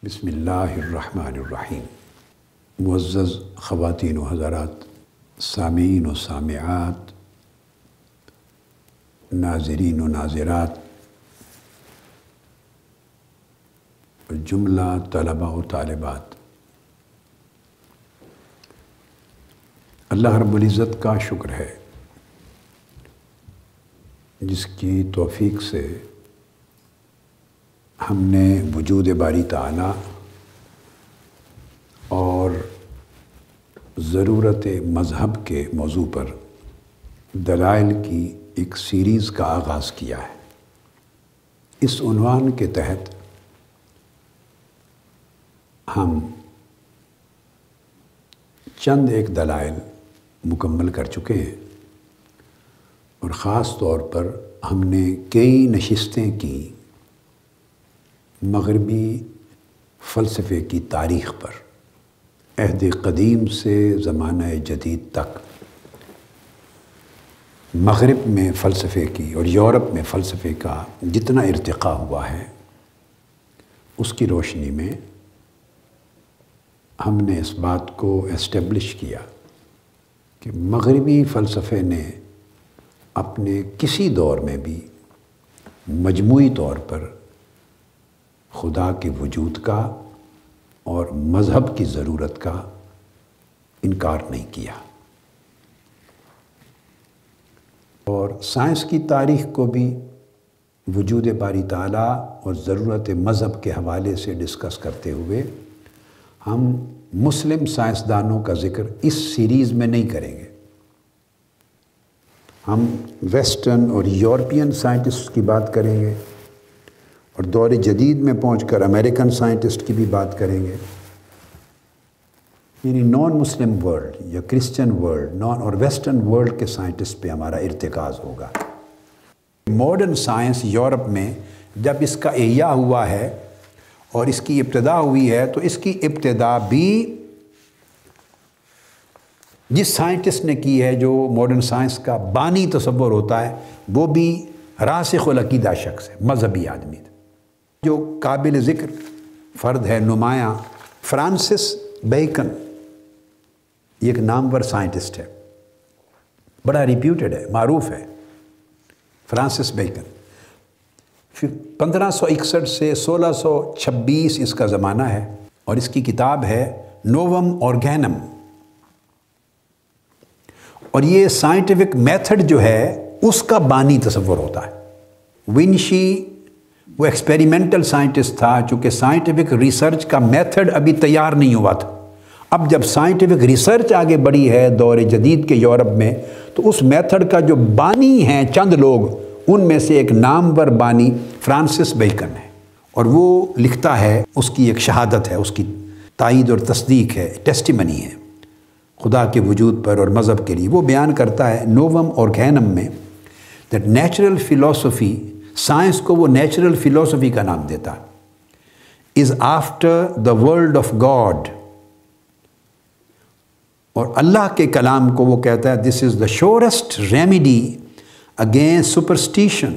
بسم اللہ الرحمن الرحیم۔ معزز خواتین و حضرات، سامعین و سامعات، ناظرین و ناظرات، جملہ طلباء و طالبات، اللہ رب العزت کا شکر ہے جس کی توفیق سے ہم نے وجود باری تعالیٰ اور ضرورت مذہب کے موضوع پر دلائل کی ایک سیریز کا آغاز کیا ہے۔ اس عنوان کے تحت ہم چند ایک دلائل مکمل کر چکے ہیں اور خاص طور پر ہم نے کئی نشستیں کی مغربی فلسفے کی تاریخ پر، عہد قدیم سے زمانہ جدید تک مغرب میں فلسفے کی اور یورپ میں فلسفے کا جتنا ارتقاء ہوا ہے اس کی روشنی میں ہم نے اس بات کو اسٹیبلش کیا کہ مغربی فلسفے نے اپنے کسی دور میں بھی مجموعی طور پر خدا کے وجود کا اور مذہب کی ضرورت کا انکار نہیں کیا، اور سائنس کی تاریخ کو بھی وجود باری تعالیٰ اور ضرورت مذہب کے حوالے سے ڈسکس کرتے ہوئے ہم مسلم سائنسدانوں کا ذکر اس سیریز میں نہیں کریں گے۔ ہم ویسٹرن اور یورپین سائنٹسٹ کی بات کریں گے اور دور جدید میں پہنچ کر امریکن سائنٹسٹ کی بھی بات کریں گے، یعنی نان مسلم ورلڈ یا کرسچن ورلڈ، نان اور ویسٹرن ورلڈ کے سائنٹسٹ پہ ہمارا ارتکاز ہوگا۔ ماڈرن سائنس یورپ میں جب اس کا احیاء ہوا ہے اور اس کی ابتدا ہوئی ہے تو اس کی ابتدا بھی جس سائنٹسٹ نے کی ہے جو ماڈرن سائنس کا بانی تصور ہوتا ہے وہ بھی راسخ العقیدہ شخص ہے، مذہبی آدمی تھا۔ جو قابل ذکر فرد ہے نمایاں فرانسس بیکن، یہ ایک نامور سائنٹسٹ ہے، بڑا ریپیوٹڈ ہے، معروف ہے، فرانسس بیکن۔ 1561 سے 1626 اس کا زمانہ ہے اور اس کی کتاب ہے نووم اورگینم، اور یہ سائنٹیفک میتھڈ جو ہے اس کا بانی تصور ہوتا ہے۔ ونشی وہ ایکسپیریمنٹل سائنٹسٹ تھا، چونکہ سائنٹیفک ریسرچ کا میتھڈ ابھی تیار نہیں ہوا تھا۔ اب جب سائنٹیفک ریسرچ آگے بڑھی ہے دور جدید کے یورپ میں، تو اس میتھڈ کا جو بانی ہیں چند لوگ، ان میں سے ایک نامور بانی فرانسس بیکن ہے، اور وہ لکھتا ہے، اس کی ایک شہادت ہے، اس کی تائید اور تصدیق ہے، ٹیسٹیمنی ہے خدا کے وجود پر اور مذہب کے لیے۔ وہ بیان کرتا ہے نووم اورگینم میں دیٹ نیچرل فلسفی، سائنس کو وہ نیچرل فلسفی کا نام دیتا ہے، is after the word of God, اور اللہ کے کلام کو وہ کہتا ہے this is the surest remedy against superstition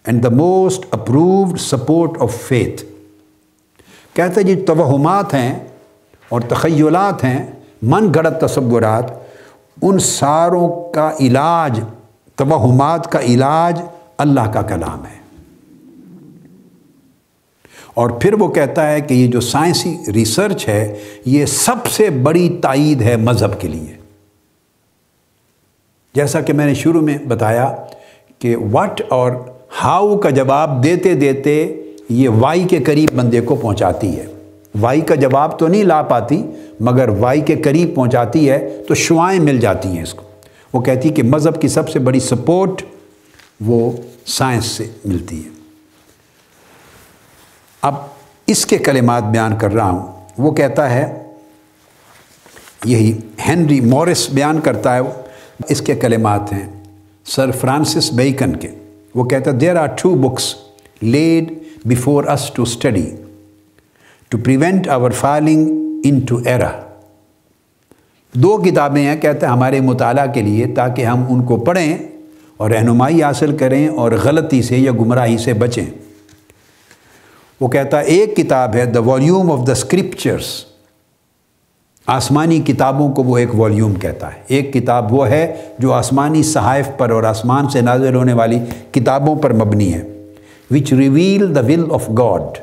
and the most approved support of faith. کہتا ہے جی توہمات ہیں اور تخیلات ہیں، من گھڑت تصورات، ان ساروں کا علاج، توہمات کا علاج اللہ کا کلام ہے۔ اور پھر وہ کہتا ہے کہ یہ جو سائنسی ریسرچ ہے یہ سب سے بڑی تائید ہے مذہب کے لیے۔ جیسا کہ میں نے شروع میں بتایا کہ واٹ اور ہاؤ کا جواب دیتے دیتے یہ وائی کے قریب بندے کو پہنچاتی ہے۔ وائی کا جواب تو نہیں لا پاتی مگر وائی کے قریب پہنچاتی ہے تو شعائیں مل جاتی ہیں اس کو۔ وہ کہتی ہے کہ مذہب کی سب سے بڑی سپورٹ وہ سائنس سے ملتی ہے۔ اب اس کے کلمات بیان کر رہا ہوں۔ وہ کہتا ہے، یہی ہنری مورس بیان کرتا ہے، اس کے کلمات ہیں سر فرانسس بیکن کے۔ وہ کہتا ہے there are two books laid before us to study to prevent our falling into error ایرر۔ دو کتابیں ہیں کہتے ہیں ہمارے مطالعہ کے لیے تاکہ ہم ان کو پڑھیں اور رہنمائی حاصل کریں اور غلطی سے یا گمراہی سے بچیں۔ وہ کہتا ہے ایک کتاب ہے دا والیوم آف دا اسکرپچرس، آسمانی کتابوں کو وہ ایک والیوم کہتا ہے، ایک کتاب وہ ہے جو آسمانی صحائف پر اور آسمان سے نازل ہونے والی کتابوں پر مبنی ہے، which reveal the will of God,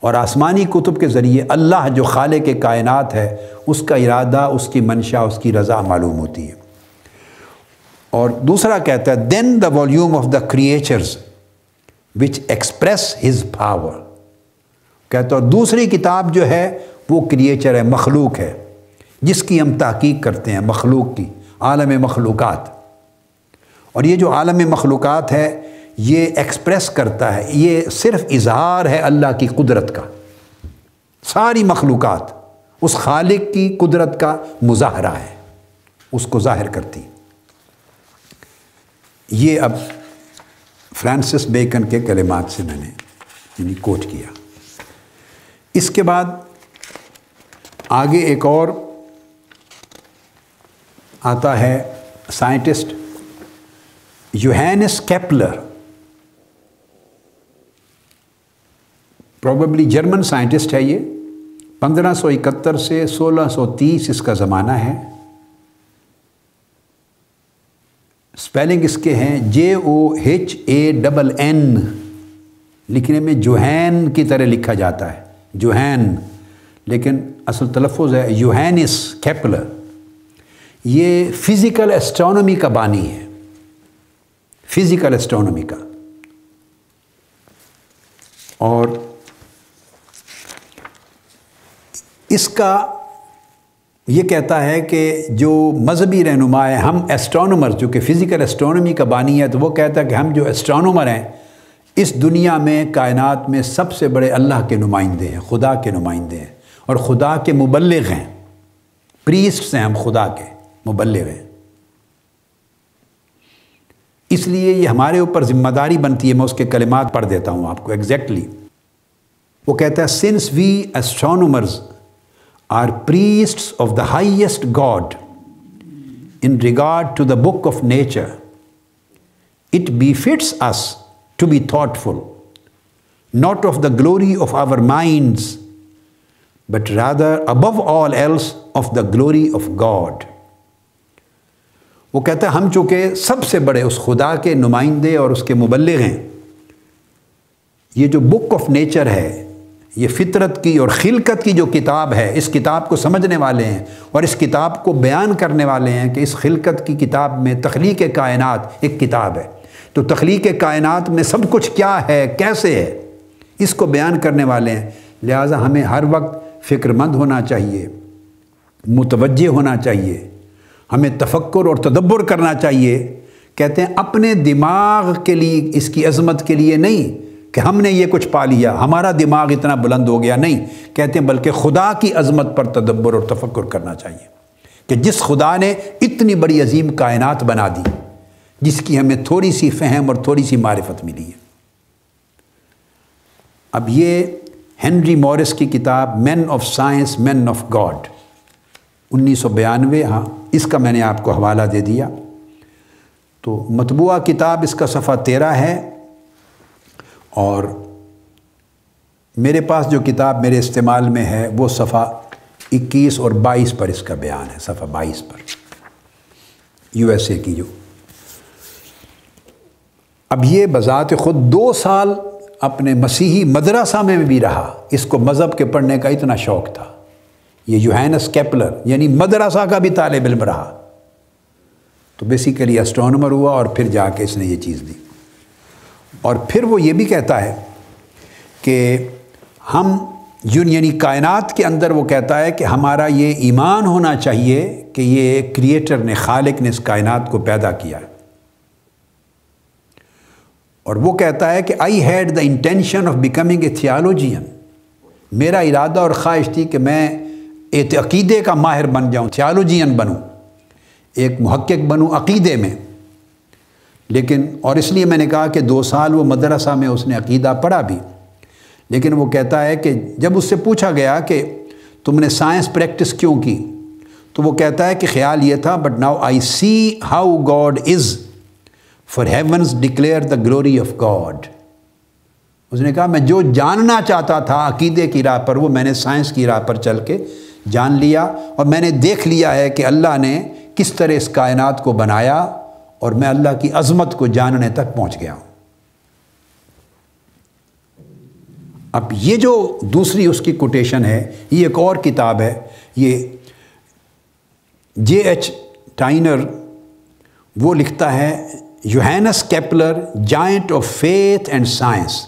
اور آسمانی کتب کے ذریعے اللہ جو خالق کائنات ہے اس کا ارادہ، اس کی منشا، اس کی رضا معلوم ہوتی ہے۔ اور دوسرا کہتا ہے then the volume of the creatures which express his power, کہتا ہے دوسری کتاب جو ہے وہ کریچر ہے، مخلوق ہے، جس کی ہم تحقیق کرتے ہیں، مخلوق کی، عالم مخلوقات۔ اور یہ جو عالم مخلوقات ہے یہ ایکسپریس کرتا ہے، یہ صرف اظہار ہے اللہ کی قدرت کا، ساری مخلوقات اس خالق کی قدرت کا مظاہرہ ہے، اس کو ظاہر کرتی۔ یہ اب فرانسس بیکن کے کلمات سے میں نے کوٹ کیا۔ اس کے بعد آگے ایک اور آتا ہے scientist Johannes Kepler, probably German scientist ہے یہ، 1571 سے 1630 اس کا زمانہ ہے۔ سپیلنگ اس کے ہیں JOHANN، لکھنے میں جوہین کی طرح لکھا جاتا ہے، جوہین، لیکن اصل تلفظ ہے یوہانس کیپلر۔ یہ فزیکل ایسٹرونومی کا بانی ہے، فزیکل ایسٹرونومی کا، اور اس کا یہ کہتا ہے کہ جو مذہبی رہنما ہے، ہم ایسٹرونومر، جو کہ فزیکل ایسٹرونومی کا بانی ہے، تو وہ کہتا ہے کہ ہم جو ایسٹرونومر ہیں اس دنیا میں، کائنات میں سب سے بڑے اللہ کے نمائندے ہیں، خدا کے نمائندے ہیں، اور خدا کے مبلغ ہیں، پریسٹس ہیں، ہم خدا کے مبلغ ہیں۔ اس لیے یہ ہمارے اوپر ذمہ داری بنتی ہے، میں اس کے کلمات پڑھ دیتا ہوں آپ کو ایگزیکٹلی۔ وہ کہتا ہے since we astronomers are priests of the highest God in regard to the book of nature, it befits us to be thoughtful, not of the glory of our minds, but rather above all else of the glory of God. وہ کہتا ہے ہم چونکہ سب سے بڑے اس خدا کے نمائندے اور اس کے مبلغ ہیں، یہ جو بک آف نیچر ہے، یہ فطرت کی اور خلقت کی جو کتاب ہے، اس کتاب کو سمجھنے والے ہیں اور اس کتاب کو بیان کرنے والے ہیں کہ اس خلقت کی کتاب میں تخلیق کائنات ایک کتاب ہے، تو تخلیق کائنات میں سب کچھ کیا ہے، کیسے ہے، اس کو بیان کرنے والے ہیں۔ لہٰذا ہمیں ہر وقت فکر مند ہونا چاہیے، متوجہ ہونا چاہیے، ہمیں تفکر اور تدبر کرنا چاہیے۔ کہتے ہیں اپنے دماغ کے لیے، اس کی عظمت کے لیے نہیں کہ ہم نے یہ کچھ پا لیا، ہمارا دماغ اتنا بلند ہو گیا، نہیں، کہتے ہیں بلکہ خدا کی عظمت پر تدبر اور تفکر کرنا چاہیے کہ جس خدا نے اتنی بڑی عظیم کائنات بنا دی، جس کی ہمیں تھوڑی سی فہم اور تھوڑی سی معرفت ملی ہے۔ اب یہ ہنری مورس کی کتاب men of science men of God 1992، ہاں اس کا میں نے آپ کو حوالہ دے دیا۔ تو مطبوعہ کتاب اس کا صفحہ 13 ہے، اور میرے پاس جو کتاب میرے استعمال میں ہے وہ صفحہ 21 اور 22 پر اس کا بیان ہے، صفحہ 22 پر، USA کی جو۔ اب یہ بذات خود 2 سال اپنے مسیحی مدرسہ میں بھی رہا، اس کو مذہب کے پڑھنے کا اتنا شوق تھا۔ یہ یوہانس کیپلر یعنی مدرسہ کا بھی طالب علم رہا، تو بیسیکلی ایسٹرونومر ہوا اور پھر جا کے اس نے یہ چیز دی۔ اور پھر وہ یہ بھی کہتا ہے کہ ہم یعنی کائنات کے اندر وہ کہتا ہے کہ ہمارا یہ ایمان ہونا چاہیے کہ یہ کریٹر نے، خالق نے اس کائنات کو پیدا کیا ہے۔ اور وہ کہتا ہے کہ I had the intention of becoming a theologian, میرا ارادہ اور خواہش تھی کہ میں ایک عقیدے کا ماہر بن جاؤں، تھیالوجین بنوں، ایک محقق بنوں عقیدے میں۔ لیکن اور اس لیے میں نے کہا کہ 2 سال وہ مدرسہ میں اس نے عقیدہ پڑھا بھی، لیکن وہ کہتا ہے کہ جب اس سے پوچھا گیا کہ تم نے سائنس پریکٹس کیوں کی، تو وہ کہتا ہے کہ خیال یہ تھا but now I see how God is, for heavens declare the glory of God. اس نے کہا میں جو جاننا چاہتا تھا عقیدے کی راہ پر وہ میں نے سائنس کی راہ پر چل کے جان لیا، اور میں نے دیکھ لیا ہے کہ اللہ نے کس طرح اس کائنات کو بنایا، اور میں اللہ کی عظمت کو جاننے تک پہنچ گیا ہوں۔ اب یہ جو دوسری اس کی کوٹیشن ہے، یہ ایک اور کتاب ہے، یہ J.H. ٹائنر، وہ لکھتا ہے Johannes Kepler giant of faith and science,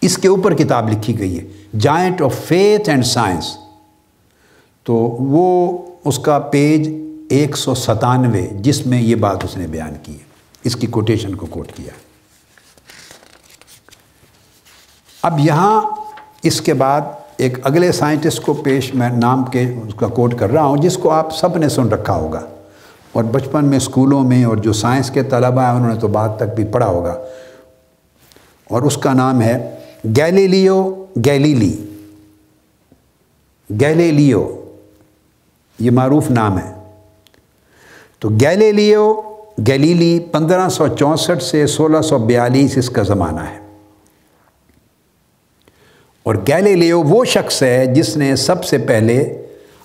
اس کے اوپر کتاب لکھی گئی ہے giant of faith and science, تو وہ اس کا پیج 197 جس میں یہ بات اس نے بیان کی ہے، اس کی کوٹیشن کو کوٹ کیا۔ اب یہاں اس کے بعد ایک اگلے سائنٹسٹ کو میں نام کے اس کا کوٹ کر رہا ہوں، جس کو آپ سب نے سن رکھا ہوگا، اور بچپن میں اسکولوں میں اور جو سائنس کے طلباء ہیں انہوں نے تو بعد تک بھی پڑھا ہوگا، اور اس کا نام ہے گیلیلیو گیلیلی۔ گیلیلیو یہ معروف نام ہے۔ تو گیلیلیو گیلیلی 1564 سے 1642 اس کا زمانہ ہے، اور گیلیلیو وہ شخص ہے جس نے سب سے پہلے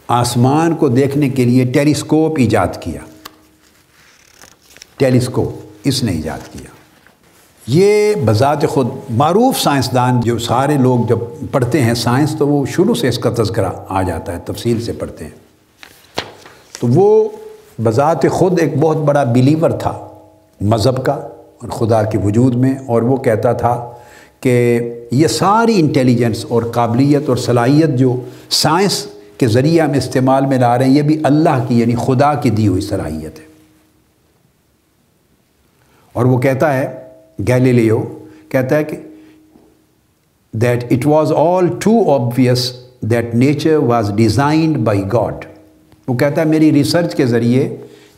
آسمان کو دیکھنے کے لیے ٹیلیسکوپ ایجاد کیا۔ ٹیلیسکوپ اس نے ایجاد کیا۔ یہ بذات خود معروف سائنسدان، جو سارے لوگ جب پڑھتے ہیں سائنس تو وہ شروع سے اس کا تذکرہ آ جاتا ہے، تفصیل سے پڑھتے ہیں، تو وہ بذات خود ایک بہت بڑا بیلیور تھا مذہب کا اور خدا کے وجود میں، اور وہ کہتا تھا کہ یہ ساری انٹیلیجنس اور قابلیت اور صلاحیت جو سائنس کے ذریعے ہم استعمال میں لا رہے ہیں، یہ بھی اللہ کی یعنی خدا کی دی ہوئی صلاحیت ہے۔ اور وہ کہتا ہے، گیلیلیو کہتا ہے کہ that it was all too obvious that nature was designed by God۔ وہ کہتا ہے میری ریسرچ کے ذریعے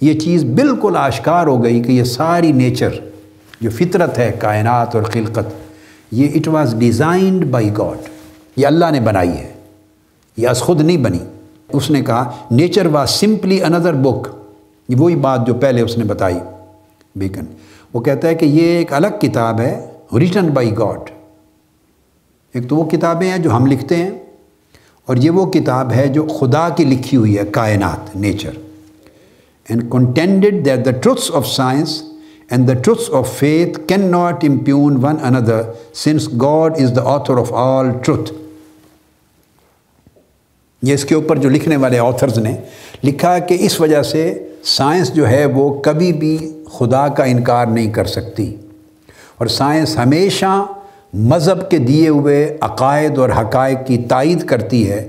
یہ چیز بالکل آشکار ہو گئی کہ یہ ساری نیچر جو فطرت ہے کائنات اور خلقت، یہ it was designed by God, یہ اللہ نے بنائی ہے، یہ از خود نہیں بنی۔ اس نے کہا نیچر واز سمپلی اندر بک، یہ وہی بات جو پہلے اس نے بتائی بیکن۔ وہ کہتا ہے کہ یہ ایک الگ کتاب ہے ریٹن بائی گاڈ۔ ایک تو وہ کتابیں ہیں جو ہم لکھتے ہیں، اور یہ وہ کتاب ہے جو خدا کی لکھی ہوئی ہے، کائنات، nature. And contended that the truths of science and the truths of faith cannot impugn one another since God is the author of all truth۔ یہ اس کے اوپر جو لکھنے والے آتھرز نے لکھا کہ اس وجہ سے سائنس جو ہے وہ کبھی بھی خدا کا انکار نہیں کر سکتی، اور سائنس ہمیشہ مذہب کے دیے ہوئے عقائد اور حقائق کی تائید کرتی ہے،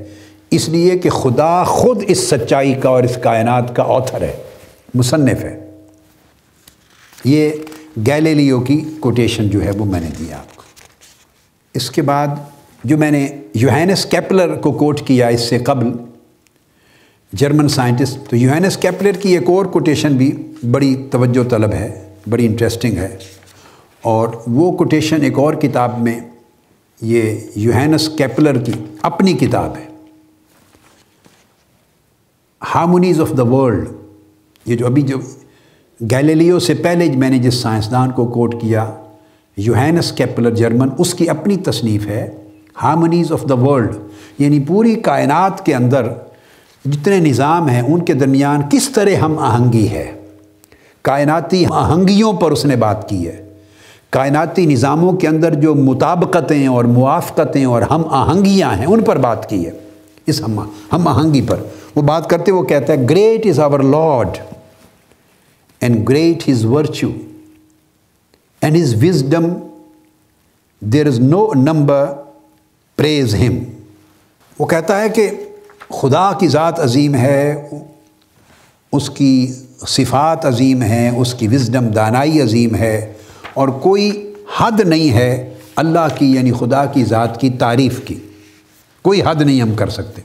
اس لیے کہ خدا خود اس سچائی کا اور اس کائنات کا آتھر ہے، مصنف ہے۔ یہ گیلیلیو کی کوٹیشن جو ہے وہ میں نے دیا آپ کو۔ اس کے بعد جو میں نے یوہینس کیپلر کو کوٹ کیا اس سے قبل، جرمن سائنٹسٹ، تو یوہینس کیپلر کی ایک اور کوٹیشن بھی بڑی توجہ طلب ہے، بڑی انٹرسٹنگ ہے، اور وہ کوٹیشن ایک اور کتاب میں، یہ یوہینس کیپلر کی اپنی کتاب ہے ہارمونیز آف دا ورلڈ۔ یہ جو ابھی جو گیلیلیو سے پہلے میں نے جس سائنسدان کو کوٹ کیا، یوہینس کیپلر جرمن، اس کی اپنی تصنیف ہے ہارمونیز آف دا ورلڈ، یعنی پوری کائنات کے اندر جتنے نظام ہیں ان کے درمیان کس طرح ہم آہنگی ہے، کائناتی آہنگیوں پر اس نے بات کی ہے، کائناتی نظاموں کے اندر جو مطابقتیں اور موافقتیں اور ہم آہنگیاں ہیں ان پر بات کی ہے، اس ہم آہنگی پر وہ بات کرتے، وہ کہتا ہے great is our Lord and great his virtue and his wisdom there is no number praise him. وہ کہتا ہے کہ خدا کی ذات عظیم ہے، اس کی صفات عظیم ہیں، اس کی وزڈم دانائی عظیم ہے، اور کوئی حد نہیں ہے اللہ کی یعنی خدا کی ذات کی تعریف کی، کوئی حد نہیں ہم کر سکتے۔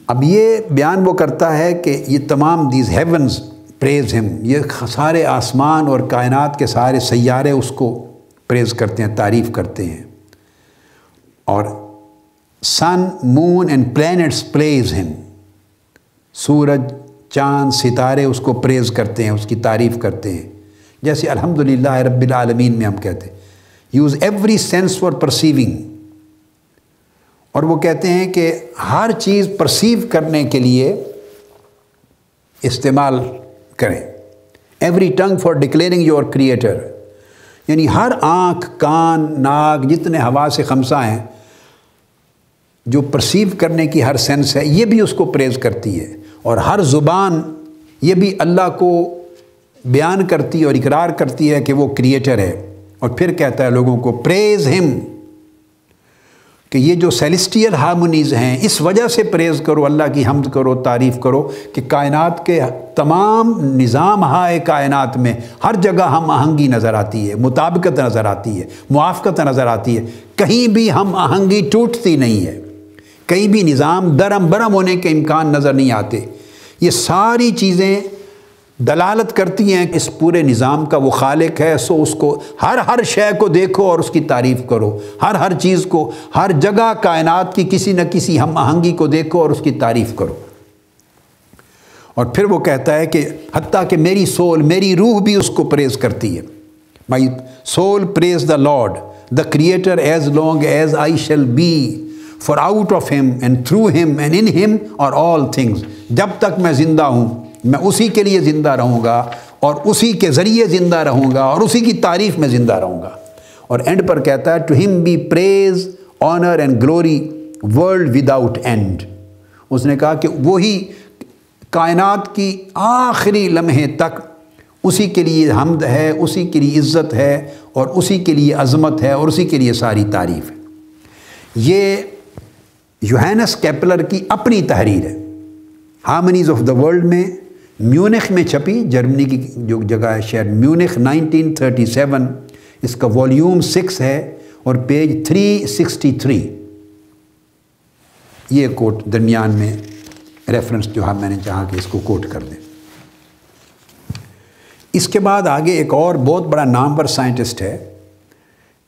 اب یہ بیان وہ کرتا ہے کہ یہ تمام دیز ہیونز پریز ہم، یہ سارے آسمان اور کائنات کے سارے سیارے اس کو پریز کرتے ہیں، تعریف کرتے ہیں، اور سن مون اینڈ پلینٹس پریز ہم، سورج چاند ستارے اس کو پریز کرتے ہیں، اس کی تعریف کرتے ہیں، جیسے الحمدللہ رب العالمین میں ہم کہتے ہیں، use every sense for perceiving, اور وہ کہتے ہیں کہ ہر چیز پرسیو کرنے کے لیے استعمال کریں، every tongue for declaring your creator, یعنی ہر آنکھ، کان، ناک، جتنے حواس خمسہ ہیں جو پرسیو کرنے کی ہر سینس ہے، یہ بھی اس کو پریز کرتی ہے، اور ہر زبان یہ بھی اللہ کو بیان کرتی ہے اور اقرار کرتی ہے کہ وہ کریٹر ہے، اور پھر کہتا ہے لوگوں کو پریز ہم، کہ یہ جو سیلسٹیل ہارمونیز ہیں اس وجہ سے پریز کرو، اللہ کی حمد کرو، تعریف کرو کہ کائنات کے تمام نظام ہائے کائنات میں ہر جگہ ہم آہنگی نظر آتی ہے، مطابقت نظر آتی ہے، موافقت نظر آتی ہے، کہیں بھی ہم آہنگی ٹوٹتی نہیں ہے، کہیں بھی نظام درم برم ہونے کے امکان نظر نہیں آتے۔ یہ ساری چیزیں دلالت کرتی ہیں کہ اس پورے نظام کا وہ خالق ہے، سو اس کو ہر شے کو دیکھو اور اس کی تعریف کرو، ہر چیز کو، ہر جگہ کائنات کی کسی نہ کسی ہم آہنگی کو دیکھو اور اس کی تعریف کرو۔ اور پھر وہ کہتا ہے کہ حتیٰ کہ میری سول، میری روح بھی اس کو پریز کرتی ہے، my soul praise the Lord the creator as long as I shall be, for out of him and through him and in him are all things, جب تک میں زندہ ہوں میں اسی کے لیے زندہ رہوں گا اور اسی کے ذریعے زندہ رہوں گا اور اسی کی تعریف میں زندہ رہوں گا۔ اور اینڈ پر کہتا ہے to him be praise honour and glory world without end, اس نے کہا کہ وہی کائنات کی آخری لمحے تک اسی کے لیے حمد ہے، اسی کے لیے عزت ہے، اور اسی کے لیے عظمت ہے، اور اسی کے لیے ساری تعریف ہے۔ یہ یوہانس کیپلر کی اپنی تحریر ہے، ہارمنیز آف دا ورلڈ میں، میونخ میں چھپی، جرمنی کی جو جگہ ہے شہر میونخ، 1937، اس کا والیوم 6 ہے اور پیج 363، یہ کوٹ درمیان میں ریفرنس جو ہے میں نے چاہا کہ اس کو کوٹ کر دیں۔ اس کے بعد آگے ایک اور بہت بڑا نامور سائنٹسٹ ہے،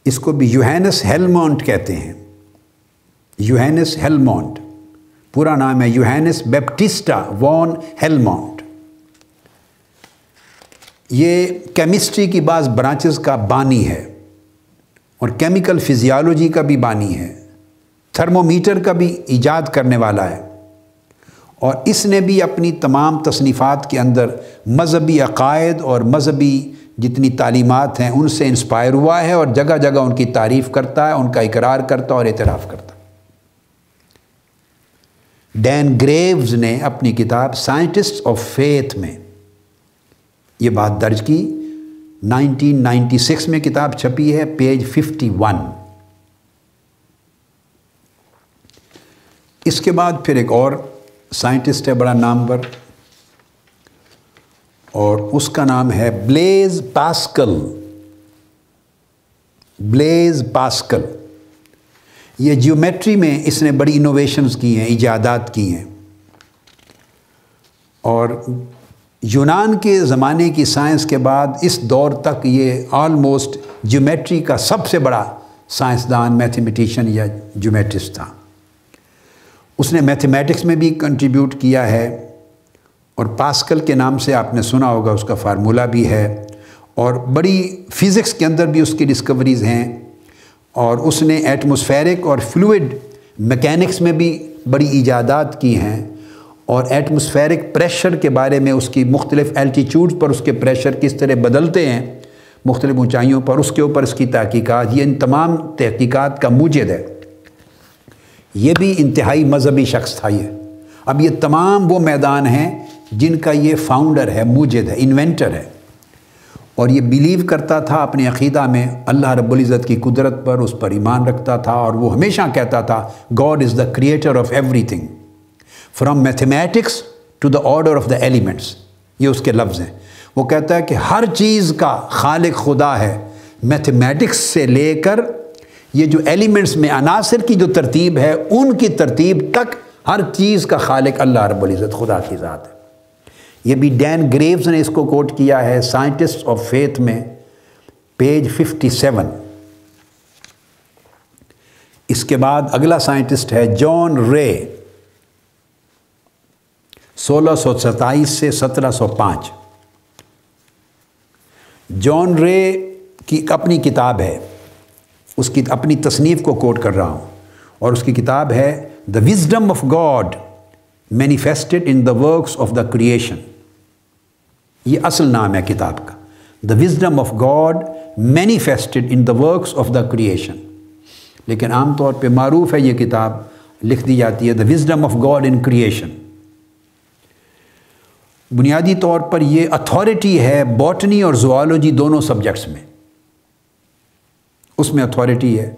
اس کو بھی یوہانس ہیلمونٹ کہتے ہیں، یوہانس ہیلمونٹ، پورا نام ہے یوہانس بیپٹسٹا وان ہیلمونٹ۔ یہ کیمسٹری کی بعض برانچز کا بانی ہے اور کیمیکل فزیالوجی کا بھی بانی ہے، تھرمومیٹر کا بھی ایجاد کرنے والا ہے، اور اس نے بھی اپنی تمام تصنیفات کے اندر مذہبی عقائد اور مذہبی جتنی تعلیمات ہیں ان سے انسپائر ہوا ہے، اور جگہ جگہ ان کی تعریف کرتا ہے، ان کا اقرار کرتا ہے اور اعتراف کرتا ہے۔ ڈین گریوز نے اپنی کتاب سائنٹسٹ آف فیتھ میں یہ بات درج کی، 1996 میں کتاب چھپی ہے، پیج 51۔ اس کے بعد پھر ایک اور سائنٹسٹ ہے بڑا نامور، اور اس کا نام ہے بلیز پاسکل۔ بلیز پاسکل، یہ جیومیٹری میں اس نے بڑی انوویشنز کی ہیں، ایجادات کی ہیں، اور یونان کے زمانے کی سائنس کے بعد اس دور تک یہ آلموسٹ جیومیٹری کا سب سے بڑا سائنسدان، میتھمیٹیشین یا جیومیٹرسٹ تھا۔ اس نے میتھمیٹکس میں بھی کنٹریبیوٹ کیا ہے، اور پاسکل کے نام سے آپ نے سنا ہوگا، اس کا فارمولہ بھی ہے، اور بڑی فزکس کے اندر بھی اس کی ڈسکوریز ہیں، اور اس نے ایٹماسفیرک اور فلوئڈ میکینکس میں بھی بڑی ایجادات کی ہیں، اور ایٹماسفیرک پریشر کے بارے میں اس کی مختلف الٹیٹیوڈ پر اس کے پریشر کس طرح بدلتے ہیں مختلف اونچائیوں پر، اس کے اوپر اس کی تحقیقات، یہ ان تمام تحقیقات کا موجد ہے۔ یہ بھی انتہائی مذہبی شخص تھا یہ۔ اب یہ تمام وہ میدان ہیں جن کا یہ فاؤنڈر ہے، موجد ہے، انوینٹر ہے، اور یہ بیلیو کرتا تھا اپنے عقیدہ میں اللہ رب العزت کی قدرت پر، اس پر ایمان رکھتا تھا، اور وہ ہمیشہ کہتا تھا God is the creator of everything from mathematics to the order of the elements, یہ اس کے لفظ ہیں۔ وہ کہتا ہے کہ ہر چیز کا خالق خدا ہے، میتھمیٹکس سے لے کر یہ جو ایلیمنٹس میں عناصر کی جو ترتیب ہے ان کی ترتیب تک ہر چیز کا خالق اللہ رب العزت خدا کی ذات ہے۔ یہ بھی ڈین گریوز نے اس کو کوٹ کیا ہے سائنٹسٹ آف فیتھ میں، پیج 57۔ اس کے بعد اگلا سائنٹسٹ ہے جان رے، 1627 سے 1705۔ جان رے کی اپنی کتاب ہے، اس کی اپنی تصنیف کو کوٹ کر رہا ہوں، اور اس کی کتاب ہے the wisdom of God manifested in the works of the creation. یہ اصل نام ہے کتاب کا، the wisdom of God manifested in the works of the creation. لیکن عام طور پہ معروف ہے یہ کتاب لکھ دی جاتی ہے the wisdom of God in creation. بنیادی طور پر یہ اتھارٹی ہے باٹنی اور زوالوجی دونوں سبجیکٹس میں، اس میں اتھارٹی ہے،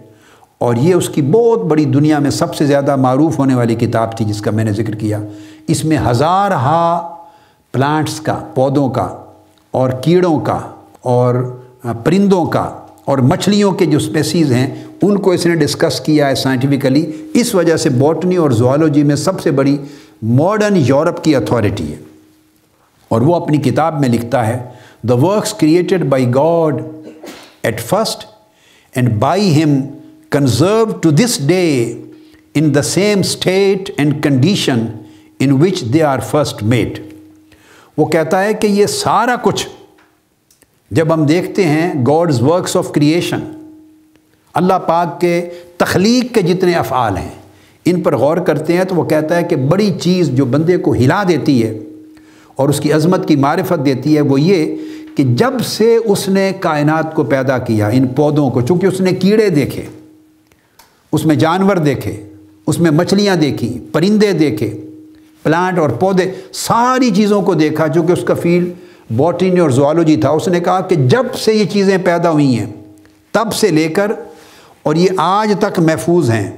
اور یہ اس کی بہت بڑی دنیا میں سب سے زیادہ معروف ہونے والی کتاب تھی جس کا میں نے ذکر کیا. اس میں ہزارہا پلانٹس کا، پودوں کا اور کیڑوں کا اور پرندوں کا اور مچھلیوں کے جو اسپیسیز ہیں ان کو اس نے ڈسکس کیا ہے سائنٹیفکلی. اس وجہ سے باٹنی اور زوالوجی میں سب سے بڑی ماڈرن یورپ کی اتھارٹی ہے. اور وہ اپنی کتاب میں لکھتا ہے the works created by God at first and by him conserve to this day in the same state and condition in which they are first made. وہ کہتا ہے کہ یہ سارا کچھ جب ہم دیکھتے ہیں گاڈز ورکس آف کریشن، اللہ پاک کے تخلیق کے جتنے افعال ہیں ان پر غور کرتے ہیں، تو وہ کہتا ہے کہ بڑی چیز جو بندے کو ہلا دیتی ہے اور اس کی عظمت کی معرفت دیتی ہے وہ یہ کہ جب سے اس نے کائنات کو پیدا کیا، ان پودوں کو، چونکہ اس نے کیڑے دیکھے، اس میں جانور دیکھے، اس میں مچھلیاں دیکھی، پرندے دیکھے، پلانٹ اور پودے، ساری چیزوں کو دیکھا، چونکہ اس کا فیلڈ باٹنی اور زوالوجی تھا. اس نے کہا کہ جب سے یہ چیزیں پیدا ہوئی ہیں تب سے لے کر اور یہ آج تک محفوظ ہیں،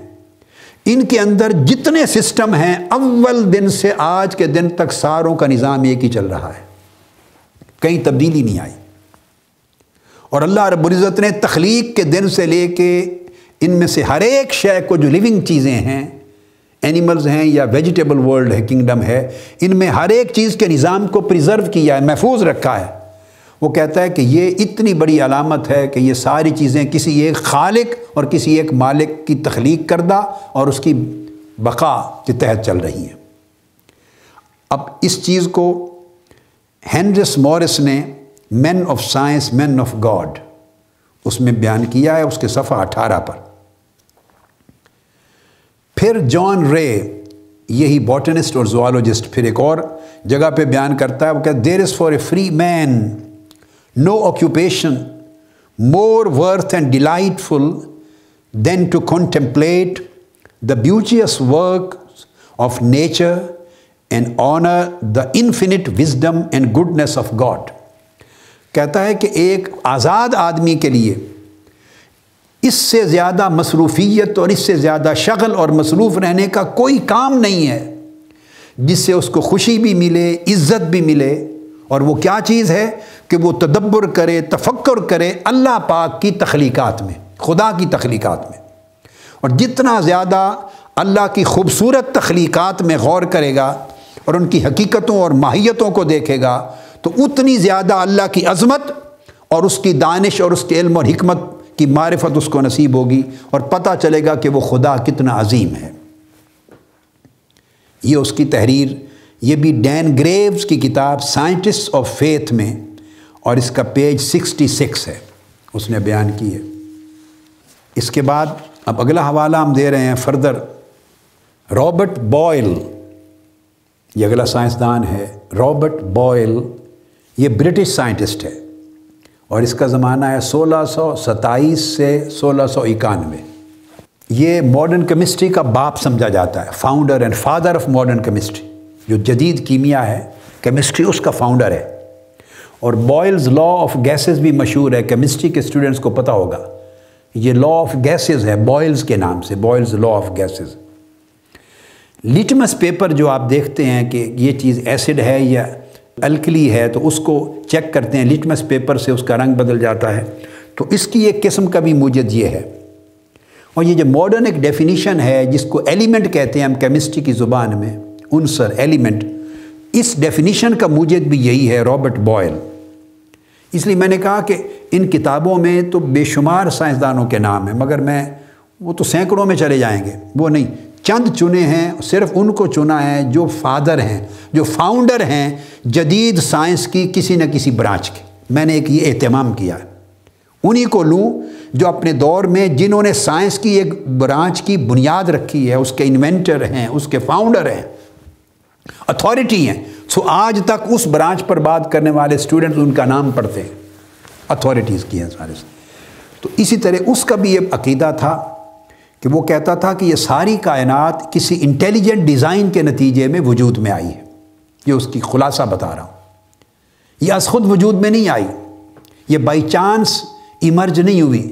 ان کے اندر جتنے سسٹم ہیں اول دن سے آج کے دن تک ساروں کا نظام ایک ہی چل رہا ہے، کہیں تبدیلی نہیں آئی. اور اللہ رب العزت نے تخلیق کے دن سے لے کے ان میں سے ہر ایک شے کو، جو لیونگ چیزیں ہیں، اینیملز ہیں یا ویجیٹیبل ورلڈ ہے، کنگڈم ہے، ان میں ہر ایک چیز کے نظام کو پریزرو کیا ہے، محفوظ رکھا ہے. وہ کہتا ہے کہ یہ اتنی بڑی علامت ہے کہ یہ ساری چیزیں کسی ایک خالق اور کسی ایک مالک کی تخلیق کردہ اور اس کی بقا کے تحت چل رہی ہیں. اب اس چیز کو ہینریس مورس نے men of science men of God اس میں بیان کیا ہے، اس کے صفحہ 18 پر. پھر جان رے، یہی باٹنسٹ اور زوالوجسٹ، پھر ایک اور جگہ پہ بیان کرتا ہے، وہ کہتا ہے there is for a free man no occupation more worth and delightful than to contemplate the beauteous works of nature and honor the infinite wisdom and goodness of God. کہتا ہے کہ ایک آزاد آدمی کے لیے اس سے زیادہ مصروفیت اور اس سے زیادہ شغل اور مصروف رہنے کا کوئی کام نہیں ہے جس سے اس کو خوشی بھی ملے، عزت بھی ملے. اور وہ کیا چیز ہے کہ وہ تدبر کرے، تفکر کرے اللہ پاک کی تخلیقات میں، خدا کی تخلیقات میں. اور جتنا زیادہ اللہ کی خوبصورت تخلیقات میں غور کرے گا اور ان کی حقیقتوں اور ماہیتوں کو دیکھے گا تو اتنی زیادہ اللہ کی عظمت اور اس کی دانش اور اس کے علم اور حکمت کی معرفت اس کو نصیب ہوگی اور پتہ چلے گا کہ وہ خدا کتنا عظیم ہے. یہ اس کی تحریر، یہ بھی ڈین گریوز کی کتاب سائنٹسٹ آف فیتھ میں، اور اس کا پیج 66 ہے، اس نے بیان کی ہے. اس کے بعد اب اگلا حوالہ ہم دے رہے ہیں فردر. رابرٹ بوائل، یہ اگلا سائنسدان ہے، رابرٹ بوائل، یہ برٹش سائنٹسٹ ہے اور اس کا زمانہ ہے 1627 سے 1691. یہ ماڈرن کیمسٹری کا باپ سمجھا جاتا ہے، founder and father of modern chemistry. جو جدید کیمیا ہے، کیمسٹری، اس کا فاؤنڈر ہے. اور بوائلز لا آف گیسز بھی مشہور ہے، کیمسٹری کے اسٹوڈنٹس کو پتہ ہوگا. یہ لا آف گیسز ہے بوائلز کے نام سے، boils law of gases. Litmus paper جو آپ دیکھتے ہیں کہ یہ چیز ایسڈ ہے یا الکلی ہے تو اس کو چیک کرتے ہیں، لٹمس پیپر سے اس کا رنگ بدل جاتا ہے. تو اس کی ایک قسم کا بھی موجد یہ ہے. اور یہ جو ماڈرن ایک ڈیفینیشن ہے جس کو ایلیمنٹ کہتے ہیں ہم کیمسٹری کی زبان میں، عنصر، ایلیمنٹ، اس ڈیفینیشن کا موجد بھی یہی ہے رابرٹ بوائل. اس لیے میں نے کہا کہ ان کتابوں میں تو بے شمار سائنسدانوں کے نام ہیں، مگر وہ تو سینکڑوں میں چلے جائیں گے، وہ نہیں، چند چنے ہیں، صرف ان کو چنا ہے جو فادر ہیں، جو فاؤنڈر ہیں جدید سائنس کی کسی نہ کسی برانچ کے. میں نے ایک یہ اہتمام کیا ہے، انہی کو لوں جو اپنے دور میں جنہوں نے سائنس کی ایک برانچ کی بنیاد رکھی ہے، اس کے انوینٹر ہیں، اس کے فاؤنڈر ہیں، اتھارٹی ہیں، سو آج تک اس برانچ پر بات کرنے والے اسٹوڈنٹس ان کا نام پڑھتے ہیں، اتھارٹیز کی ہیں سارے سے۔ تو اسی طرح اس کا بھی یہ عقیدہ تھا کہ وہ کہتا تھا کہ یہ ساری کائنات کسی انٹیلیجنٹ ڈیزائن کے نتیجے میں وجود میں آئی ہے، یہ اس کی خلاصہ بتا رہا ہوں۔ یہ از خود وجود میں نہیں آئی، یہ بائی چانس ایمرج نہیں ہوئی،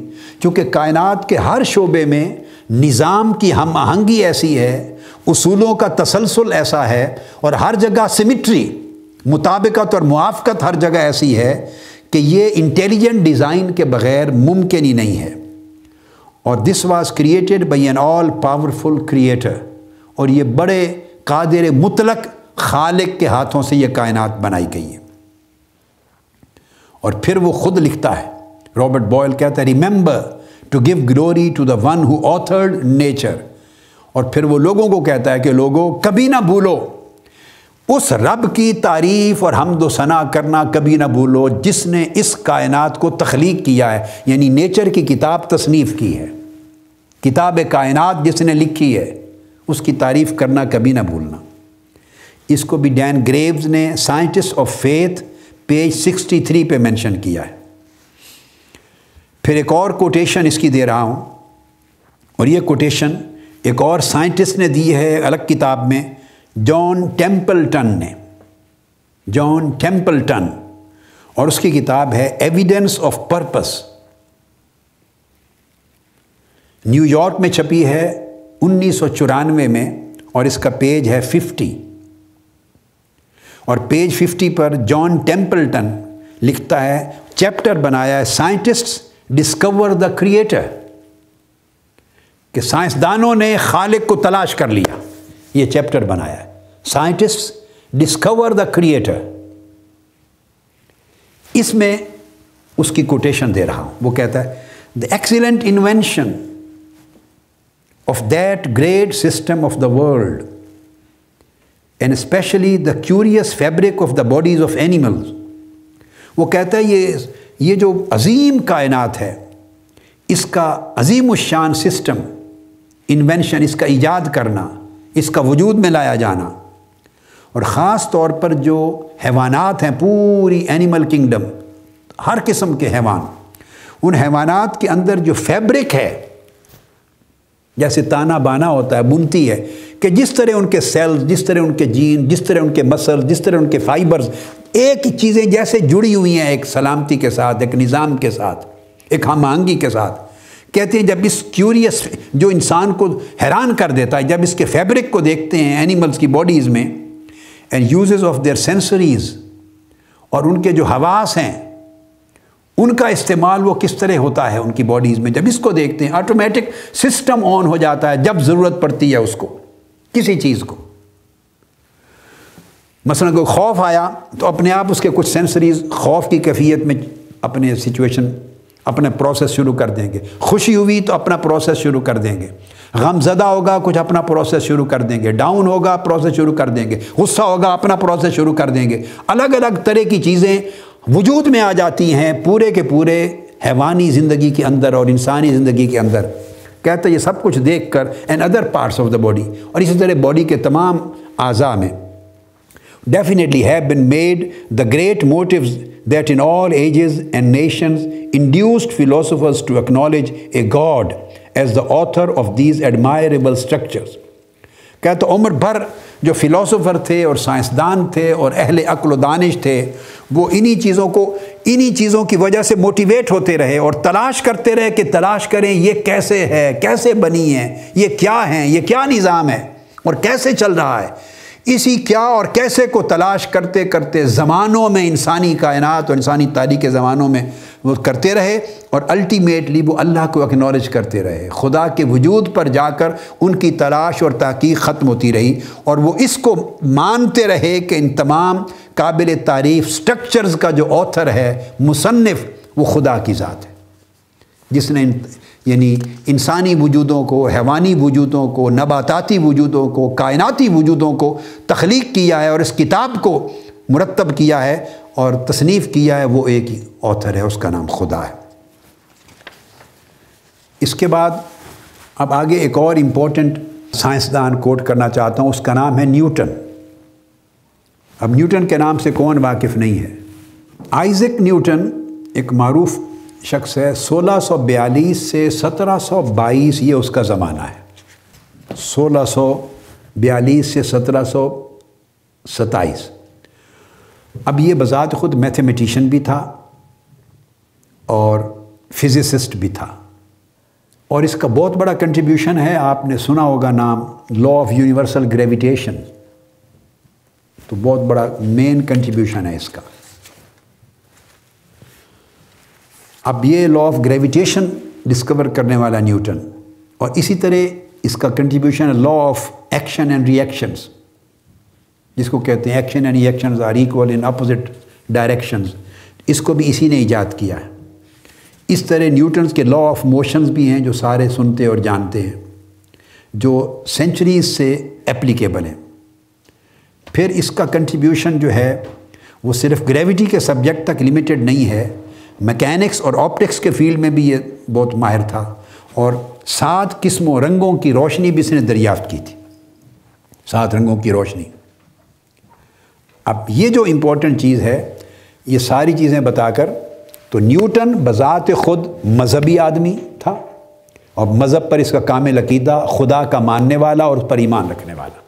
کیونکہ کائنات کے ہر شعبے میں نظام کی ہم آہنگی ایسی ہے، اصولوں کا تسلسل ایسا ہے، اور ہر جگہ سیمیٹری، مطابقت اور موافقت ہر جگہ ایسی ہے کہ یہ انٹیلیجنٹ ڈیزائن کے بغیر ممکن ہی نہیں ہے۔ اور this was created by an all powerful creator, اور یہ بڑے قادر مطلق خالق کے ہاتھوں سے یہ کائنات بنائی گئی ہے۔ اور پھر وہ خود لکھتا ہے، رابرٹ بوائل کہتا ہے remember to give glory to the one who authored nature, اور پھر وہ لوگوں کو کہتا ہے کہ لوگوں کبھی نہ بھولو اس رب کی تعریف اور حمد و ثنا کرنا، کبھی نہ بھولو جس نے اس کائنات کو تخلیق کیا ہے، یعنی نیچر کی کتاب تصنیف کی ہے، کتاب کائنات جس نے لکھی ہے، اس کی تعریف کرنا کبھی نہ بھولنا۔ اس کو بھی ڈین گریوز نے سائنٹسٹ آف فیتھ پیج 63 پہ مینشن کیا ہے۔ پھر ایک اور کوٹیشن اس کی دے رہا ہوں، اور یہ کوٹیشن ایک اور سائنٹسٹ نے دی ہے الگ کتاب میں، جان ٹیمپلٹن نے، جان ٹیمپلٹن، اور اس کی کتاب ہے evidence of purpose, new York میں چھپی ہے 1994 میں، اور اس کا پیج ہے 50، اور پیج 50 پر جان ٹیمپلٹن لکھتا ہے، چیپٹر بنایا ہے سائنٹسٹس ڈسکور دا کریٹر، کہ سائنسدانوں نے خالق کو تلاش کر لیا، یہ چیپٹر بنایا ہے، سائنٹسٹس ڈسکور دا کریٹر۔ اس میں اس کی کوٹیشن دے رہا ہوں، وہ کہتا ہے the excellent invention of that great system of the world and especially the curious fabric of the bodies of animals, وہ کہتا ہے یہ جو عظیم کائنات ہے، اس کا عظیم الشان سسٹم، انوینشن، اس کا ایجاد کرنا، اس کا وجود میں لایا جانا، اور خاص طور پر جو حیوانات ہیں، پوری اینیمل کنگڈم، ہر قسم کے حیوان، ان حیوانات کے اندر جو فیبرک ہے، جیسے تانا بانا ہوتا ہے، بنتی ہے، کہ جس طرح ان کے سیلز، جس طرح ان کے جین، جس طرح ان کے مسل، جس طرح ان کے فائبرز، ایک ہی چیزیں جیسے جڑی ہوئی ہیں ایک سلامتی کے ساتھ، ایک نظام کے ساتھ، ایک ہم آہنگی کے ساتھ۔ کہتے ہیں جب اس کیوریس جو انسان کو حیران کر دیتا ہے، جب اس کے فیبرک کو دیکھتے ہیں اینیملز کی باڈیز میں، اینڈ یوزز آف دیئر سینسریز، اور ان کے جو حواس ہیں ان کا استعمال وہ کس طرح ہوتا ہے ان کی باڈیز میں، جب اس کو دیکھتے ہیں آٹومیٹک سسٹم آن ہو جاتا ہے جب ضرورت پڑتی ہے اس کو، کسی چیز کو، مثلا کوئی خوف آیا تو اپنے آپ اس کے کچھ سینسریز خوف کی کیفیت میں اپنے سچویشن، اپنا پروسیس شروع کر دیں گے، خوشی ہوئی تو اپنا پروسیس شروع کر دیں گے، غم زدہ ہوگا کچھ اپنا پروسیس شروع کر دیں گے، ڈاؤن ہوگا پروسیس شروع کر دیں گے، غصہ ہوگا اپنا پروسیس شروع کر دیں گے، الگ الگ طرح کی چیزیں وجود میں آ جاتی ہیں پورے کے پورے حیوانی زندگی کے اندر اور انسانی زندگی کے اندر۔ کہتے ہیں یہ سب کچھ دیکھ کر and other parts of the body, اور اسی طرح باڈی کے تمام اعضاء میں definitely have been made the great motives that in all ages and nations induced philosophers to acknowledge a God as the author of these admirable structures۔ کہتے عمر بھر جو فلاسفر تھے اور سائنسدان تھے اور اہل عقل و دانش تھے، وہ انہی چیزوں کی وجہ سے موٹیویٹ ہوتے رہے اور تلاش کرتے رہے کہ تلاش کریں یہ کیسے ہے، کیسے بنی ہے، یہ کیا ہے، یہ کیا نظام ہے اور کیسے چل رہا ہے۔ اسی کیا اور کیسے کو تلاش کرتے کرتے زمانوں میں انسانی کائنات اور انسانی تاریخ کے زمانوں میں وہ کرتے رہے، اور الٹیمیٹلی وہ اللہ کو اکنالج کرتے رہے، خدا کے وجود پر جا کر ان کی تلاش اور تحقیق ختم ہوتی رہی، اور وہ اس کو مانتے رہے کہ ان تمام قابل تعریف سٹرکچرز کا جو آتھر ہے، مصنف، وہ خدا کی ذات ہے، جس نے یعنی انسانی وجودوں کو، حیوانی وجودوں کو، نباتاتی وجودوں کو، کائناتی وجودوں کو تخلیق کیا ہے اور اس کتاب کو مرتب کیا ہے، اور تصنیف کیا ہے وہ ایک ہی آتھر ہے، اس کا نام خدا ہے۔ اس کے بعد اب آگے ایک اور امپورٹنٹ سائنسدان کوٹ کرنا چاہتا ہوں، اس کا نام ہے نیوٹن۔ اب نیوٹن کے نام سے کون واقف نہیں ہے؟ آئزک نیوٹن ایک معروف شخص ہے، 1642 سے 1722 یہ اس کا زمانہ ہے، 1642 سے 1727۔ اب یہ بذات خود میتھمیٹیشین بھی تھا اور فزسسٹ بھی تھا، اور اس کا بہت بڑا کنٹریبیوشن ہے، آپ نے سنا ہوگا نام لا آف یونیورسل گریویٹیشن، تو بہت بڑا مین کنٹریبیوشن ہے اس کا۔ اب یہ لا آف گریویٹیشن ڈسکور کرنے والا نیوٹن، اور اسی طرح اس کا کنٹریبیوشن ہے law of action and reactions, جس کو کہتے ہیں action and reactions are equal in opposite directions, اس کو بھی اسی نے ایجاد کیا ہے۔ اس طرح نیوٹنز کے لا آف موشنز بھی ہیں جو سارے سنتے اور جانتے ہیں، جو سینچریز سے اپلیکیبل ہیں۔ پھر اس کا کنٹریبیوشن جو ہے وہ صرف گریویٹی کے سبجیکٹ تک لمیٹڈ نہیں ہے، میکینکس اور آپٹکس کے فیلڈ میں بھی یہ بہت ماہر تھا، اور 7 قسموں رنگوں کی روشنی بھی اس نے دریافت کی تھی، 7 رنگوں کی روشنی۔ اب یہ جو امپورٹنٹ چیز ہے، یہ ساری چیزیں بتا کر، تو نیوٹن بذات خود مذہبی آدمی تھا، اور مذہب پر اس کا کامل عقیدہ، خدا کا ماننے والا اور اس پر ایمان رکھنے والا،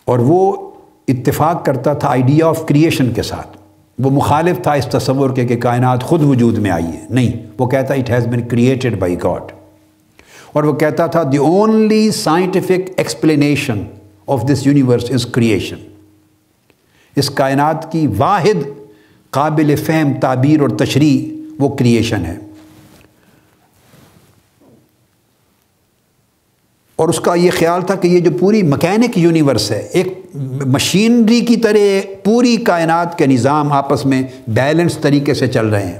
اور وہ اتفاق کرتا تھا آئیڈیا آف کریشن کے ساتھ۔ وہ مخالف تھا اس تصور کے کہ کائنات خود وجود میں آئی ہے، نہیں، وہ کہتا it has been created by God, اور وہ کہتا تھا the only scientific explanation of this universe is creation. اس کائنات کی واحد قابل فہم تعبیر اور تشریح وہ کریشن ہے، اور اس کا یہ خیال تھا کہ یہ جو پوری مکینک یونیورس ہے، ایک مشینری کی طرح پوری کائنات کے نظام آپس میں بیلنس طریقے سے چل رہے ہیں،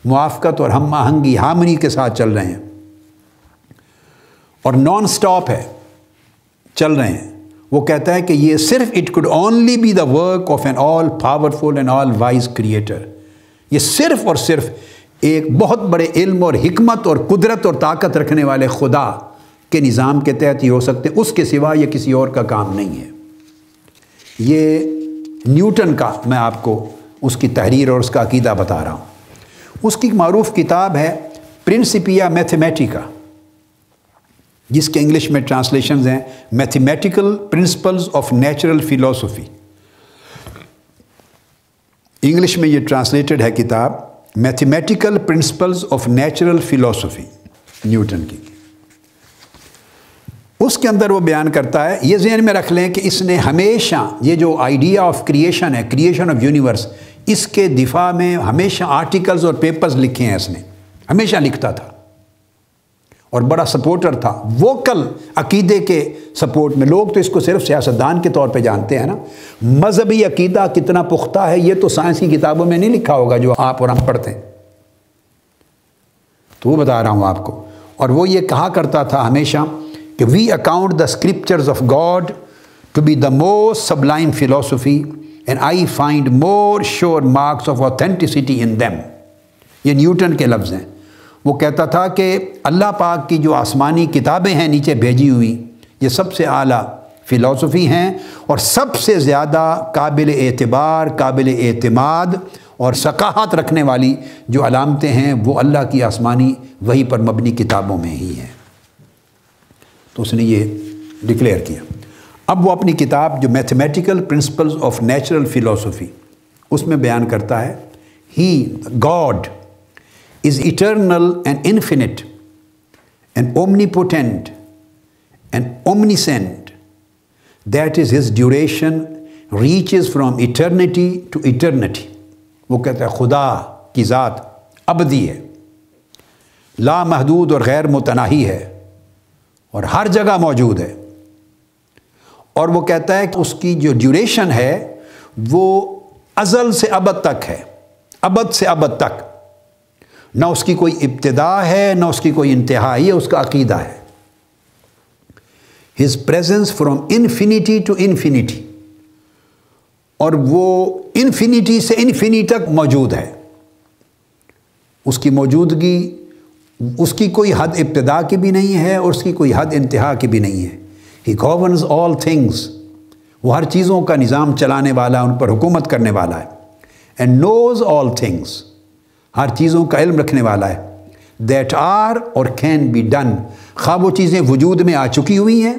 موافقت اور ہم آہنگی ہارمنی کے ساتھ چل رہے ہیں، اور نان سٹاپ ہے، چل رہے ہیں۔ وہ کہتا ہے کہ یہ صرف it could only be the work of an all powerful and all wise creator، یہ صرف اور صرف ایک بہت بڑے علم اور حکمت اور قدرت اور طاقت رکھنے والے خدا کے نظام کے تحت ہی ہو سکتے ہیں، اس کے سوا یہ کسی اور کا کام نہیں ہے۔ یہ نیوٹن کا میں آپ کو اس کی تحریر اور اس کا عقیدہ بتا رہا ہوں۔ اس کی ایک معروف کتاب ہے پرنسپیا میتھمیٹیکا، جس کے انگلش میں ٹرانسلیشنز ہیں mathematical principles of natural philosophy. English میں یہ ٹرانسلیٹڈ ہے کتاب mathematical principles of natural philosophy, Newton کی۔ اس کے اندر وہ بیان کرتا ہے، یہ ذہن میں رکھ لیں کہ اس نے ہمیشہ یہ جو آئیڈیا آف کریشن ہے، کریشن آف یونیورس، اس کے دفاع میں ہمیشہ آرٹیکلز اور پیپرز لکھے ہیں، اس نے ہمیشہ لکھتا تھا، اور بڑا سپورٹر تھا، ووکل عقیدے کے سپورٹ میں۔ لوگ تو اس کو صرف سیاستدان کے طور پہ جانتے ہیں نا، مذہبی عقیدہ کتنا پختہ ہے یہ تو سائنس کی کتابوں میں نہیں لکھا ہوگا جو آپ اور ہم پڑھتے ہیں، تو وہ بتا رہا ہوں آپ کو۔ اور وہ یہ کہا کرتا تھا ہمیشہ کہ we account the scriptures of God to be the most sublime philosophy and I find more sure marks of authenticity in them. یہ نیوٹن کے لفظ ہیں۔ وہ کہتا تھا کہ اللہ پاک کی جو آسمانی کتابیں ہیں نیچے بھیجی ہوئی، یہ سب سے اعلیٰ فلاسفی ہیں، اور سب سے زیادہ قابل اعتبار، قابل اعتماد اور ثقافت رکھنے والی جو علامتیں ہیں وہ اللہ کی آسمانی وحی پر مبنی کتابوں میں ہی ہیں۔ تو اس نے یہ ڈکلیئر کیا۔ اب وہ اپنی کتاب جو mathematical principles of natural philosophy, اس میں بیان کرتا ہے he God is eternal and infinite and omnipotent and omniscient, that is his duration reaches from eternity to eternity۔ وہ کہتا ہے خدا کی ذات ابدی ہے، لامحدود اور غیر متناہی ہے، اور ہر جگہ موجود ہے، اور وہ کہتا ہے کہ اس کی جو ڈیوریشن ہے وہ ازل سے ابد تک ہے، ابد سے ابد تک، نہ اس کی کوئی ابتدا ہے نہ اس کی کوئی انتہا، یہ اس کا عقیدہ ہے۔ His presence from infinity to infinity، اور وہ انفینٹی سے انفینی تک موجود ہے. اس کی موجودگی، اس کی کوئی حد ابتدا کی بھی نہیں ہے اور اس کی کوئی حد انتہا کی بھی نہیں ہے. He governs all things. وہ ہر چیزوں کا نظام چلانے والا، ان پر حکومت کرنے والا ہے. And knows all things. ہر چیزوں کا علم رکھنے والا ہے. That are or can be done. خواہ وہ چیزیں وجود میں آ چکی ہوئی ہیں،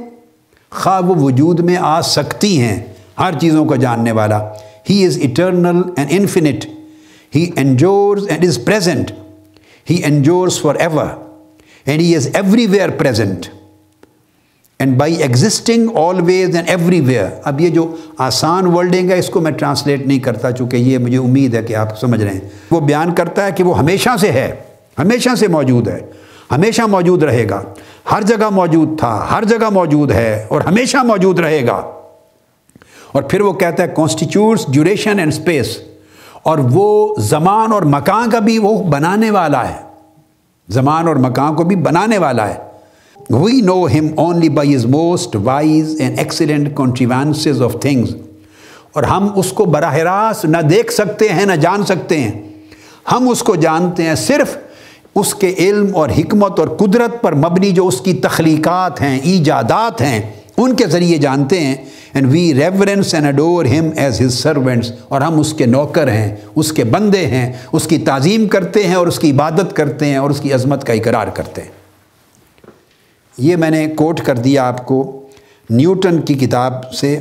خواہ وہ وجود میں آ سکتی ہیں، ہر چیزوں کا جاننے والا. He is eternal and infinite. He endures and is present. He endures forever. And he is everywhere present. And by existing always and everywhere. اب یہ جو آسان ورڈنگ ہے اس کو میں ٹرانسلیٹ نہیں کرتا، چونکہ یہ مجھے امید ہے کہ آپ سمجھ رہے ہیں. وہ بیان کرتا ہے کہ وہ ہمیشہ سے ہے، ہمیشہ سے موجود ہے، ہمیشہ موجود رہے گا، ہر جگہ موجود تھا، ہر جگہ موجود ہے اور ہمیشہ موجود رہے گا. اور پھر وہ کہتا ہے constitutes duration and space. اور وہ زمان اور مکان کا بھی وہ بنانے والا ہے، زمان اور مکان کو بھی بنانے والا ہے. We know him only by his most wise and excellent contrivances of things. اور ہم اس کو براہ راست نہ دیکھ سکتے ہیں نہ جان سکتے ہیں. ہم اس کو جانتے ہیں صرف اس کے علم اور حکمت اور قدرت پر مبنی جو اس کی تخلیقات ہیں، ایجادات ہیں، ان کے ذریعے جانتے ہیں. And we reverence and adore him as his servants. اور ہم اس کے نوکر ہیں، اس کے بندے ہیں، اس کی تعظیم کرتے ہیں اور اس کی عبادت کرتے ہیں اور اس کی عظمت کا اقرار کرتے ہیں. یہ میں نے کوٹ کر دیا آپ کو نیوٹن کی کتاب سے،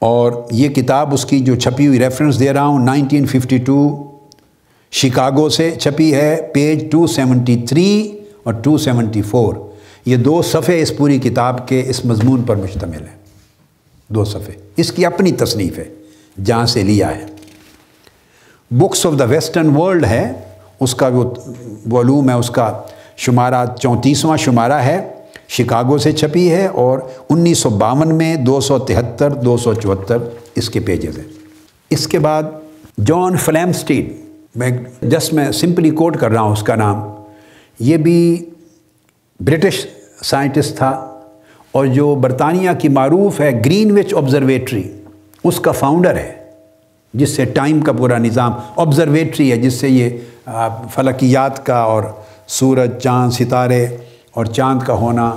اور یہ کتاب اس کی جو چھپی ہوئی ریفرنس دے رہا ہوں 1952 شکاگو سے چھپی ہے، پیج 273 اور 274. یہ 2 صفحے اس پوری کتاب کے اس مضمون پر مشتمل ہیں. 2 صفحے اس کی اپنی تصنیف ہے جہاں سے لیا ہے. Books of the western world ہے اس کا وہ والوم ہے، اس کا شمارہ 34واں شمارہ ہے، شکاگو سے چھپی ہے اور 1952 میں 273 274 اس کے پیجز ہیں. اس کے بعد جان فلیمسٹیڈ، میں سمپلی کوٹ کر رہا ہوں اس کا نام. یہ بھی برٹش سائنٹسٹ تھا اور جو برطانیہ کی معروف ہے گرین وچ آبزرویٹری، اس کا فاؤنڈر ہے، جس سے ٹائم کا پورا نظام آبزرویٹری ہے، جس سے یہ فلکیات کا اور سورج، چاند، ستارے اور چاند کا ہونا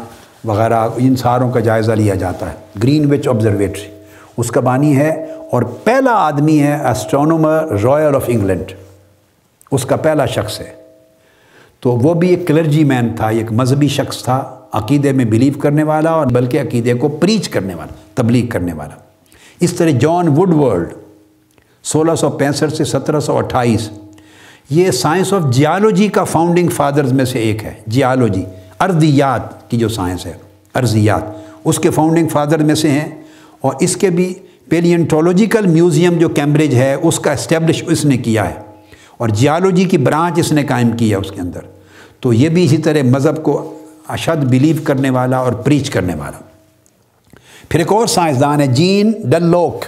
وغیرہ ان ساروں کا جائزہ لیا جاتا ہے. گرین وچ آبزرویٹری اس کا بانی ہے اور پہلا آدمی ہے ایسٹرونومر رائل آف انگلینڈ، اس کا پہلا شخص ہے. تو وہ بھی ایک کلرجی مین تھا، ایک مذہبی شخص تھا، عقیدے میں بلیو کرنے والا اور بلکہ عقیدے کو پریچ کرنے والا، تبلیغ کرنے والا. اس طرح جان ووڈ ورلڈ 1665 سے 1728، یہ سائنس آف جیالوجی کا فاؤنڈنگ فادرز میں سے ایک ہے. جیالوجی، ارضیات کی جو سائنس ہے، ارضیات، اس کے فاؤنڈنگ فادر میں سے ہیں. اور اس کے بھی پیلینٹولوجیکل میوزیم جو کیمبرج ہے اس کا اسٹیبلش اس نے کیا ہے اور جیالوجی کی برانچ اس نے قائم کی ہے اس کے اندر. تو یہ بھی اسی طرح مذہب کو اشد بلیو کرنے والا اور پریچ کرنے والا. پھر ایک اور سائنسدان ہے جین ڈل لوک.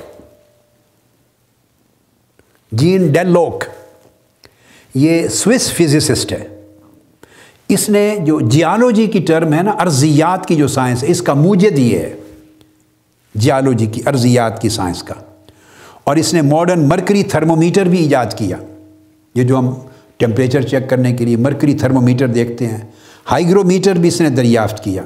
جین ڈل لوک یہ سوئس فزسسٹ ہے. اس نے جو جیالوجی کی ٹرم ہے نا، ارضیات کی جو سائنس ہے، اس کا موجد یہ ہے جیالوجی کی، ارضیات کی سائنس کا. اور اس نے ماڈرن مرکری تھرمومیٹر بھی ایجاد کیا، یہ جو ہم ٹیمپریچر چیک کرنے کے لیے مرکری تھرمومیٹر دیکھتے ہیں. ہائیگرومیٹر بھی اس نے دریافت کیا.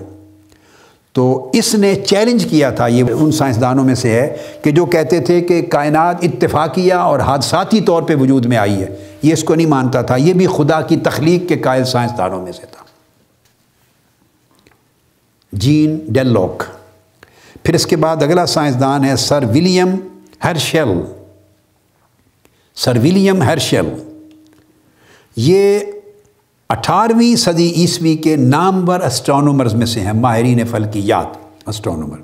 تو اس نے چیلنج کیا تھا، یہ ان سائنسدانوں میں سے ہے کہ جو کہتے تھے کہ کائنات اتفاقیہ اور حادثاتی طور پہ وجود میں آئی ہے. یہ اس کو نہیں مانتا تھا، یہ بھی خدا کی تخلیق کے قائل سائنسدانوں میں سے تھا. جین ڈل لوک. پھر اس کے بعد اگلا سائنسدان ہے سر ولیم ہرشل. سر ولیم ہرشل یہ 18ویں صدی عیسوی کے نامور اسٹرونومرز میں سے ہیں، ماہرین فلکیات اسٹرونومر.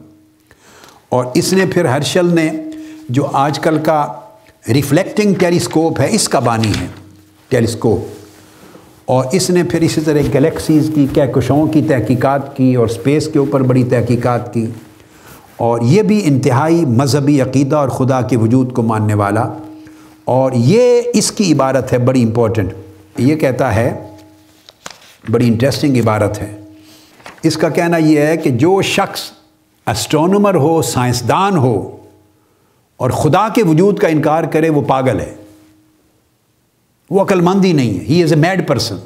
اور اس نے پھر ہرشل نے جو آج کل کا ریفلیکٹنگ ٹیلیسکوپ ہے اس کا بانی ہے، ٹیلیسکوپ. اور اس نے پھر اسی طرح گلیکسیز کی کہکشاؤں کی تحقیقات کی اور اسپیس کے اوپر بڑی تحقیقات کی. اور یہ بھی انتہائی مذہبی عقیدہ اور خدا کے وجود کو ماننے والا. اور یہ اس کی عبارت ہے بڑی امپورٹنٹ. یہ کہتا ہے، بڑی انٹرسٹنگ عبارت ہے، اس کا کہنا یہ ہے کہ جو شخص اسٹرونومر ہو، سائنسدان ہو، اور خدا کے وجود کا انکار کرے وہ پاگل ہے، وہ عقل مند ہی نہیں ہے. ہی از اے میڈ پرسن.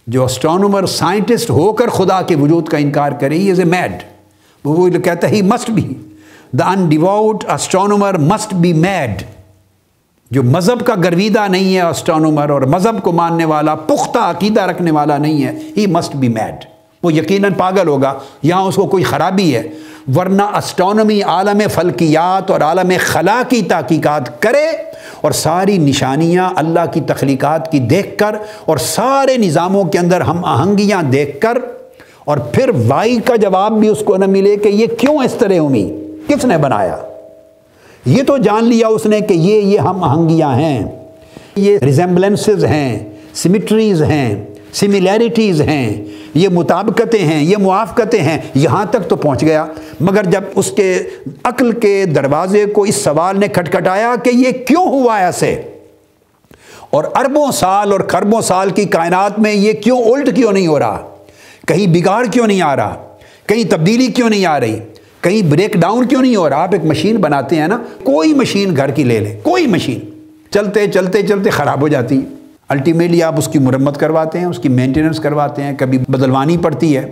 جو اسٹرانومر سائنٹسٹ ہو کر خدا کے وجود کا انکار کرے، ہی از اے میڈ. وہ کہتا ہے he must be the undevout astronomer must be mad. جو مذہب کا گرویدہ نہیں ہے اسٹرانومر، اور مذہب کو ماننے والا، پختہ عقیدہ رکھنے والا نہیں ہے، ہی مسٹ بی میڈ. وہ یقیناً پاگل ہوگا، یہاں اس کو کوئی خرابی ہے. ورنہ اسٹرانومی عالم فلکیات اور عالم خلا کی تحقیقات کرے اور ساری نشانیاں اللہ کی تخلیقات کی دیکھ کر اور سارے نظاموں کے اندر ہم آہنگیاں دیکھ کر، اور پھر وائی کا جواب بھی اس کو نہ ملے کہ یہ کیوں اس طرح ہوئی، کس نے بنایا. یہ تو جان لیا اس نے کہ یہ ہم آہنگیاں ہیں، یہ ریزمبلنسز ہیں، سمیٹریز ہیں، سملیرٹیز ہیں، یہ مطابقتیں ہیں، یہ موافقتیں ہیں. یہاں تک تو پہنچ گیا، مگر جب اس کے عقل کے دروازے کو اس سوال نے کھٹکھٹایا کہ یہ کیوں ہوا ایسے، اور اربوں سال اور خربوں سال کی کائنات میں یہ کیوں الٹ کیوں نہیں ہو رہا، کہیں بگاڑ کیوں نہیں آ رہا، کہیں تبدیلی کیوں نہیں آ رہی، کہیں بریک ڈاؤن کیوں نہیں ہو رہا. آپ ایک مشین بناتے ہیں نا، کوئی مشین گھر کی لے لیں، کوئی مشین چلتے چلتے چلتے خراب ہو جاتی ہے. الٹیمیٹلی آپ اس کی مرمت کرواتے ہیں، اس کی مینٹیننس کرواتے ہیں، کبھی بدلوانی پڑتی ہے،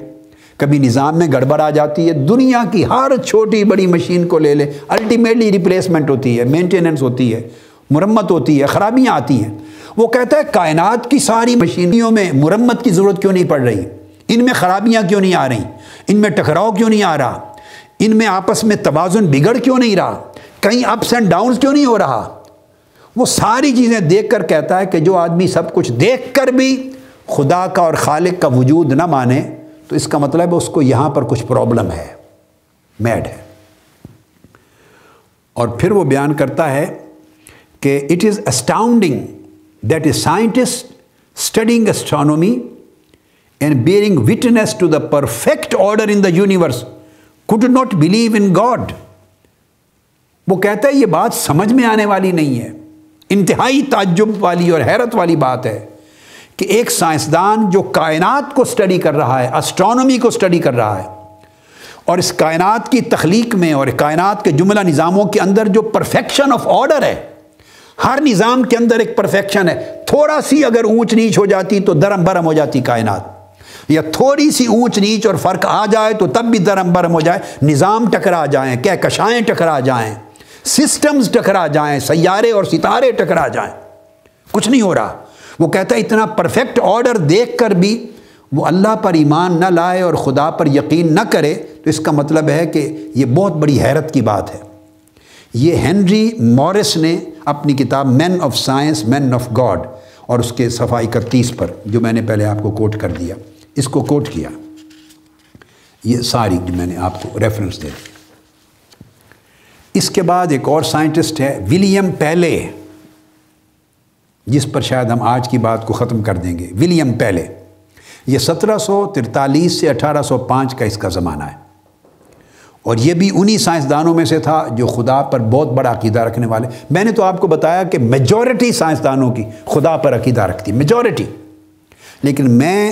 کبھی نظام میں گڑبڑ آ جاتی ہے. دنیا کی ہر چھوٹی بڑی مشین کو لے لیں، الٹیمیٹلی ریپلیسمنٹ ہوتی ہے، مینٹیننس ہوتی ہے، مرمت ہوتی ہے، خرابیاں آتی ہیں. وہ کہتا ہے کائنات کی ساری مشینریوں میں مرمت کی ضرورت کیوں نہیں پڑ رہی، ان میں خرابیاں کیوں نہیں آ رہی، ان میں ٹکراؤ کیوں نہیں آ رہا، ان میں آپس میں توازن بگڑ کیوں نہیں رہا، کہیں اپس اینڈ ڈاؤنز کیوں نہیں ہو رہا. وہ ساری چیزیں دیکھ کر کہتا ہے کہ جو آدمی سب کچھ دیکھ کر بھی خدا کا اور خالق کا وجود نہ مانے تو اس کا مطلب ہے اس کو یہاں پر کچھ پرابلم ہے، میڈ ہے. اور پھر وہ بیان کرتا ہے کہ it is astounding that a scientist studying astronomy and bearing witness to the perfect order in the universe could not believe in God. وہ کہتا ہے یہ بات سمجھ میں آنے والی نہیں ہے، انتہائی تعجب والی اور حیرت والی بات ہے کہ ایک سائنسدان جو کائنات کو سٹڈی کر رہا ہے، اسٹرانومی کو سٹڈی کر رہا ہے، اور اس کائنات کی تخلیق میں اور کائنات کے جملہ نظاموں کے اندر جو پرفیکشن آف آرڈر ہے، ہر نظام کے اندر ایک پرفیکشن ہے. تھوڑا سی اگر اونچ نیچ ہو جاتی تو درم برم ہو جاتی کائنات، یا تھوڑی سی اونچ نیچ اور فرق آ جائے تو تب بھی درم برم ہو جائے، نظام ٹکرا جائیں، کہکشائیں ٹکرا جائیں، سسٹمز ٹکرا جائیں، سیارے اور ستارے ٹکرا جائیں، کچھ نہیں ہو رہا. وہ کہتا ہے اتنا پرفیکٹ آرڈر دیکھ کر بھی وہ اللہ پر ایمان نہ لائے اور خدا پر یقین نہ کرے تو اس کا مطلب ہے کہ یہ بہت بڑی حیرت کی بات ہے. یہ ہنری مورس نے اپنی کتاب men of science men of God اور اس کے صفحہ 31 پر جو میں نے پہلے آپ کو کوٹ کر دیا، اس کو کوٹ کیا. یہ ساری جو میں نے آپ کو ریفرنس دے دی. اس کے بعد ایک اور سائنٹسٹ ہے ولیم پیلے، جس پر شاید ہم آج کی بات کو ختم کر دیں گے. ولیم پیلے، یہ 1743 سے 1805 کا اس کا زمانہ ہے، اور یہ بھی انہی سائنسدانوں میں سے تھا جو خدا پر بہت بڑا عقیدہ رکھنے والے. میں نے تو آپ کو بتایا کہ میجورٹی سائنسدانوں کی خدا پر عقیدہ رکھتی، میجورٹی. لیکن میں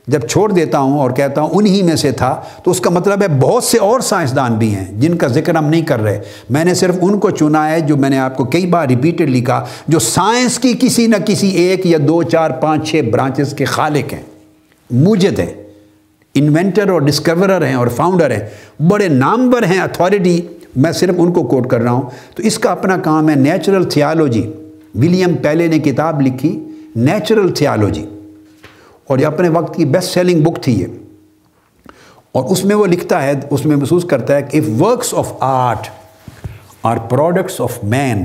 جب چھوڑ دیتا ہوں اور کہتا ہوں انہی میں سے تھا تو اس کا مطلب ہے بہت سے اور سائنسدان بھی ہیں جن کا ذکر ہم نہیں کر رہے. میں نے صرف ان کو چنا ہے جو میں نے آپ کو کئی بار ریپیٹڈلی کہا، جو سائنس کی کسی نہ کسی ایک یا 2 4 5 6 برانچز کے خالق ہیں، موجد ہیں، انوینٹر اور ڈسکورر ہیں اور فاؤنڈر ہیں، بڑے نامور ہیں، اتھارٹی. میں صرف ان کو کوٹ کر رہا ہوں. تو اس کا اپنا کام ہے نیچرل تھیالوجی. ولیم پیلے نے کتاب لکھی نیچرل تھیالوجی، اور یہ اپنے وقت کی بیسٹ سیلنگ بک تھی یہ. اور اس میں وہ لکھتا ہے، اس میں محسوس کرتا ہے کہ if works of art are products of man,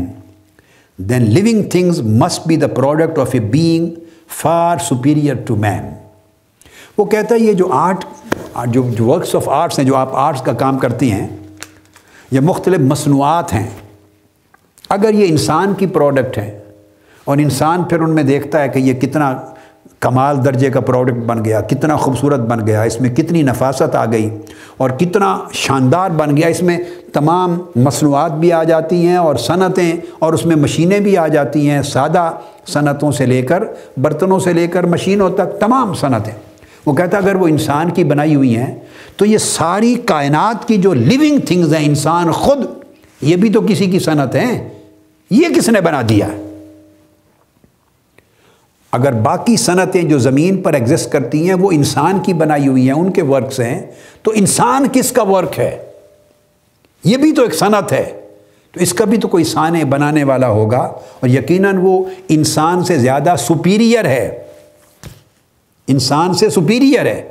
then living things must be the product of a being far superior to man. وہ کہتا ہے یہ جو آرٹ، جو ورکس آف آرٹس ہیں، جو آپ آرٹس کا کام کرتی ہیں، یہ مختلف مصنوعات ہیں. اگر یہ انسان کی پروڈکٹ ہے اور انسان پھر ان میں دیکھتا ہے کہ یہ کتنا کمال درجے کا پروڈکٹ بن گیا، کتنا خوبصورت بن گیا، اس میں کتنی نفاست آ گئی اور کتنا شاندار بن گیا، اس میں تمام مصنوعات بھی آ جاتی ہیں اور صنعتیں اور اس میں مشینیں بھی آ جاتی ہیں، سادہ صنعتوں سے لے کر برتنوں سے لے کر مشینوں تک تمام صنعتیں. وہ کہتا ہے اگر وہ انسان کی بنائی ہوئی ہیں تو یہ ساری کائنات کی جو لیونگ تھنگز ہیں، انسان خود یہ بھی تو کسی کی صنعت ہے، یہ کس نے بنا دیا؟ اگر باقی صنعتیں جو زمین پر ایگزسٹ کرتی ہیں وہ انسان کی بنائی ہوئی ہیں، ان کے ورکس ہیں، تو انسان کس کا ورک ہے؟ یہ بھی تو ایک صنعت ہے، تو اس کا بھی تو کوئی صانع بنانے والا ہوگا، اور یقیناً وہ انسان سے زیادہ سپیریئر ہے، انسان سے سپیریئر ہے،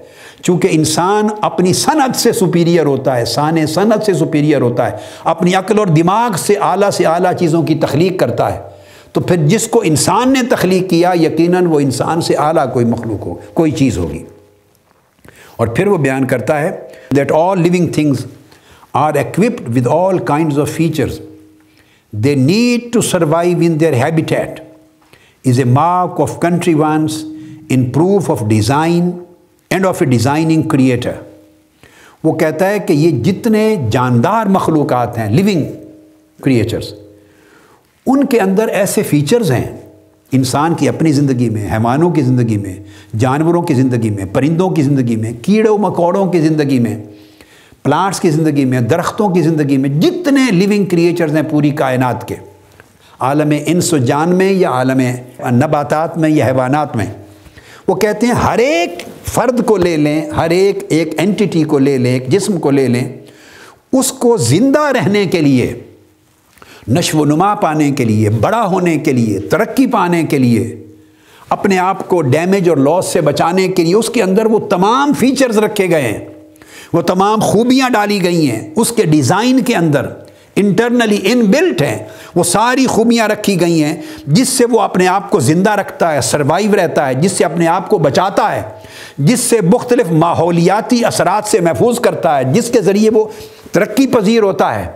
چونکہ انسان اپنی صنعت سے سپیریئر ہوتا ہے، صانع صنعت سے سپیریئر ہوتا ہے، اپنی عقل اور دماغ سے اعلیٰ چیزوں کی تخلیق کرتا ہے، تو پھر جس کو انسان نے تخلیق کیا یقیناً وہ انسان سے اعلیٰ کوئی مخلوق ہو، کوئی چیز ہوگی۔ اور پھر وہ بیان کرتا ہے that all living things are equipped with all kinds of features they need to survive in their habitat is a mark of country once in proof of design and of a designing creator۔ وہ کہتا ہے کہ یہ جتنے جاندار مخلوقات ہیں، living creatures، ان کے اندر ایسے فیچرز ہیں انسان کی اپنی زندگی میں، حیوانوں کی زندگی میں، جانوروں کی زندگی میں، پرندوں کی زندگی میں، کیڑوں مکوڑوں کی زندگی میں، پلانٹس کی زندگی میں، درختوں کی زندگی میں، جتنے لیونگ کریچرز ہیں پوری کائنات کے، عالم انس و جان میں یا عالم نباتات میں یا حیوانات میں، وہ کہتے ہیں ہر ایک فرد کو لے لیں، ہر ایک اینٹیٹی کو لے لیں، ایک جسم کو لے لیں، اس کو زندہ رہنے کے لیے، نشو و نما پانے کے لیے، بڑا ہونے کے لیے، ترقی پانے کے لیے، اپنے آپ کو ڈیمیج اور لاس سے بچانے کے لیے اس کے اندر وہ تمام فیچرز رکھے گئے ہیں، وہ تمام خوبیاں ڈالی گئی ہیں، اس کے ڈیزائن کے اندر انٹرنلی ان بلٹ ہیں، وہ ساری خوبیاں رکھی گئی ہیں جس سے وہ اپنے آپ کو زندہ رکھتا ہے، سروائیو رہتا ہے، جس سے اپنے آپ کو بچاتا ہے، جس سے مختلف ماحولیاتی اثرات سے محفوظ کرتا ہے، جس کے ذریعے وہ ترقی پذیر ہوتا ہے۔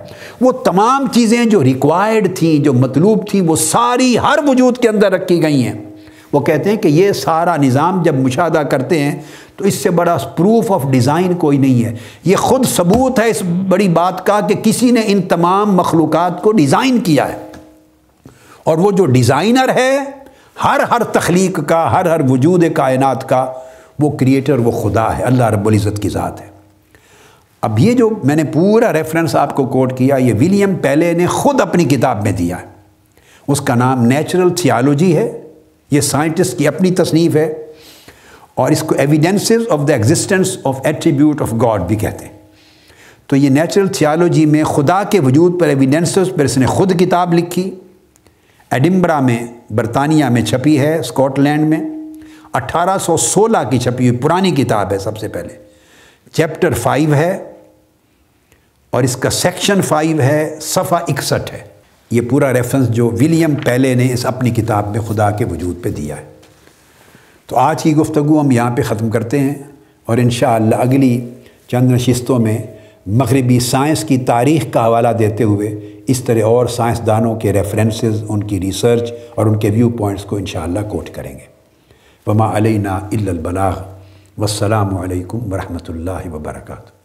وہ تمام چیزیں جو ریکوائرڈ تھیں، جو مطلوب تھیں، وہ ساری ہر وجود کے اندر رکھی گئی ہیں۔ وہ کہتے ہیں کہ یہ سارا نظام جب مشاہدہ کرتے ہیں تو اس سے بڑا پروف آف ڈیزائن کوئی نہیں ہے، یہ خود ثبوت ہے اس بڑی بات کا کہ کسی نے ان تمام مخلوقات کو ڈیزائن کیا ہے، اور وہ جو ڈیزائنر ہے ہر تخلیق کا، ہر وجود کائنات کا، وہ کریٹر، وہ خدا ہے، اللہ رب العزت کی ذات ہے۔ اب یہ جو میں نے پورا ریفرنس آپ کو کوٹ کیا، یہ ولیم پیلے نے خود اپنی کتاب میں دیا ہے، اس کا نام نیچرل تھیالوجی ہے، یہ سائنٹسٹ کی اپنی تصنیف ہے، اور اس کو evidences of the existence of attribute of God بھی کہتے ہیں۔ تو یہ نیچرل تھیالوجی میں خدا کے وجود پر ایویڈنسز پر اس نے خود کتاب لکھی، ایڈنبرا میں برطانیہ میں چھپی ہے، اسکاٹ لینڈ میں 1816 کی چھپی ہوئی پرانی کتاب ہے، سب سے پہلے چیپٹر 5 ہے، اور اس کا سیکشن 5 ہے، صفحہ 61 ہے۔ یہ پورا ریفرنس جو ولیم پیلے نے اس اپنی کتاب میں خدا کے وجود پہ دیا ہے۔ تو آج کی گفتگو ہم یہاں پہ ختم کرتے ہیں، اور انشاءاللہ اگلی چند نشستوں میں مغربی سائنس کی تاریخ کا حوالہ دیتے ہوئے اس طرح اور سائنسدانوں کے ریفرنسز، ان کی ریسرچ اور ان کے ویو پوائنٹس کو انشاءاللہ کوٹ کریں گے۔ وما علینا الا البلاغ، والسلام علیکم ورحمۃ اللہ وبرکاتہ۔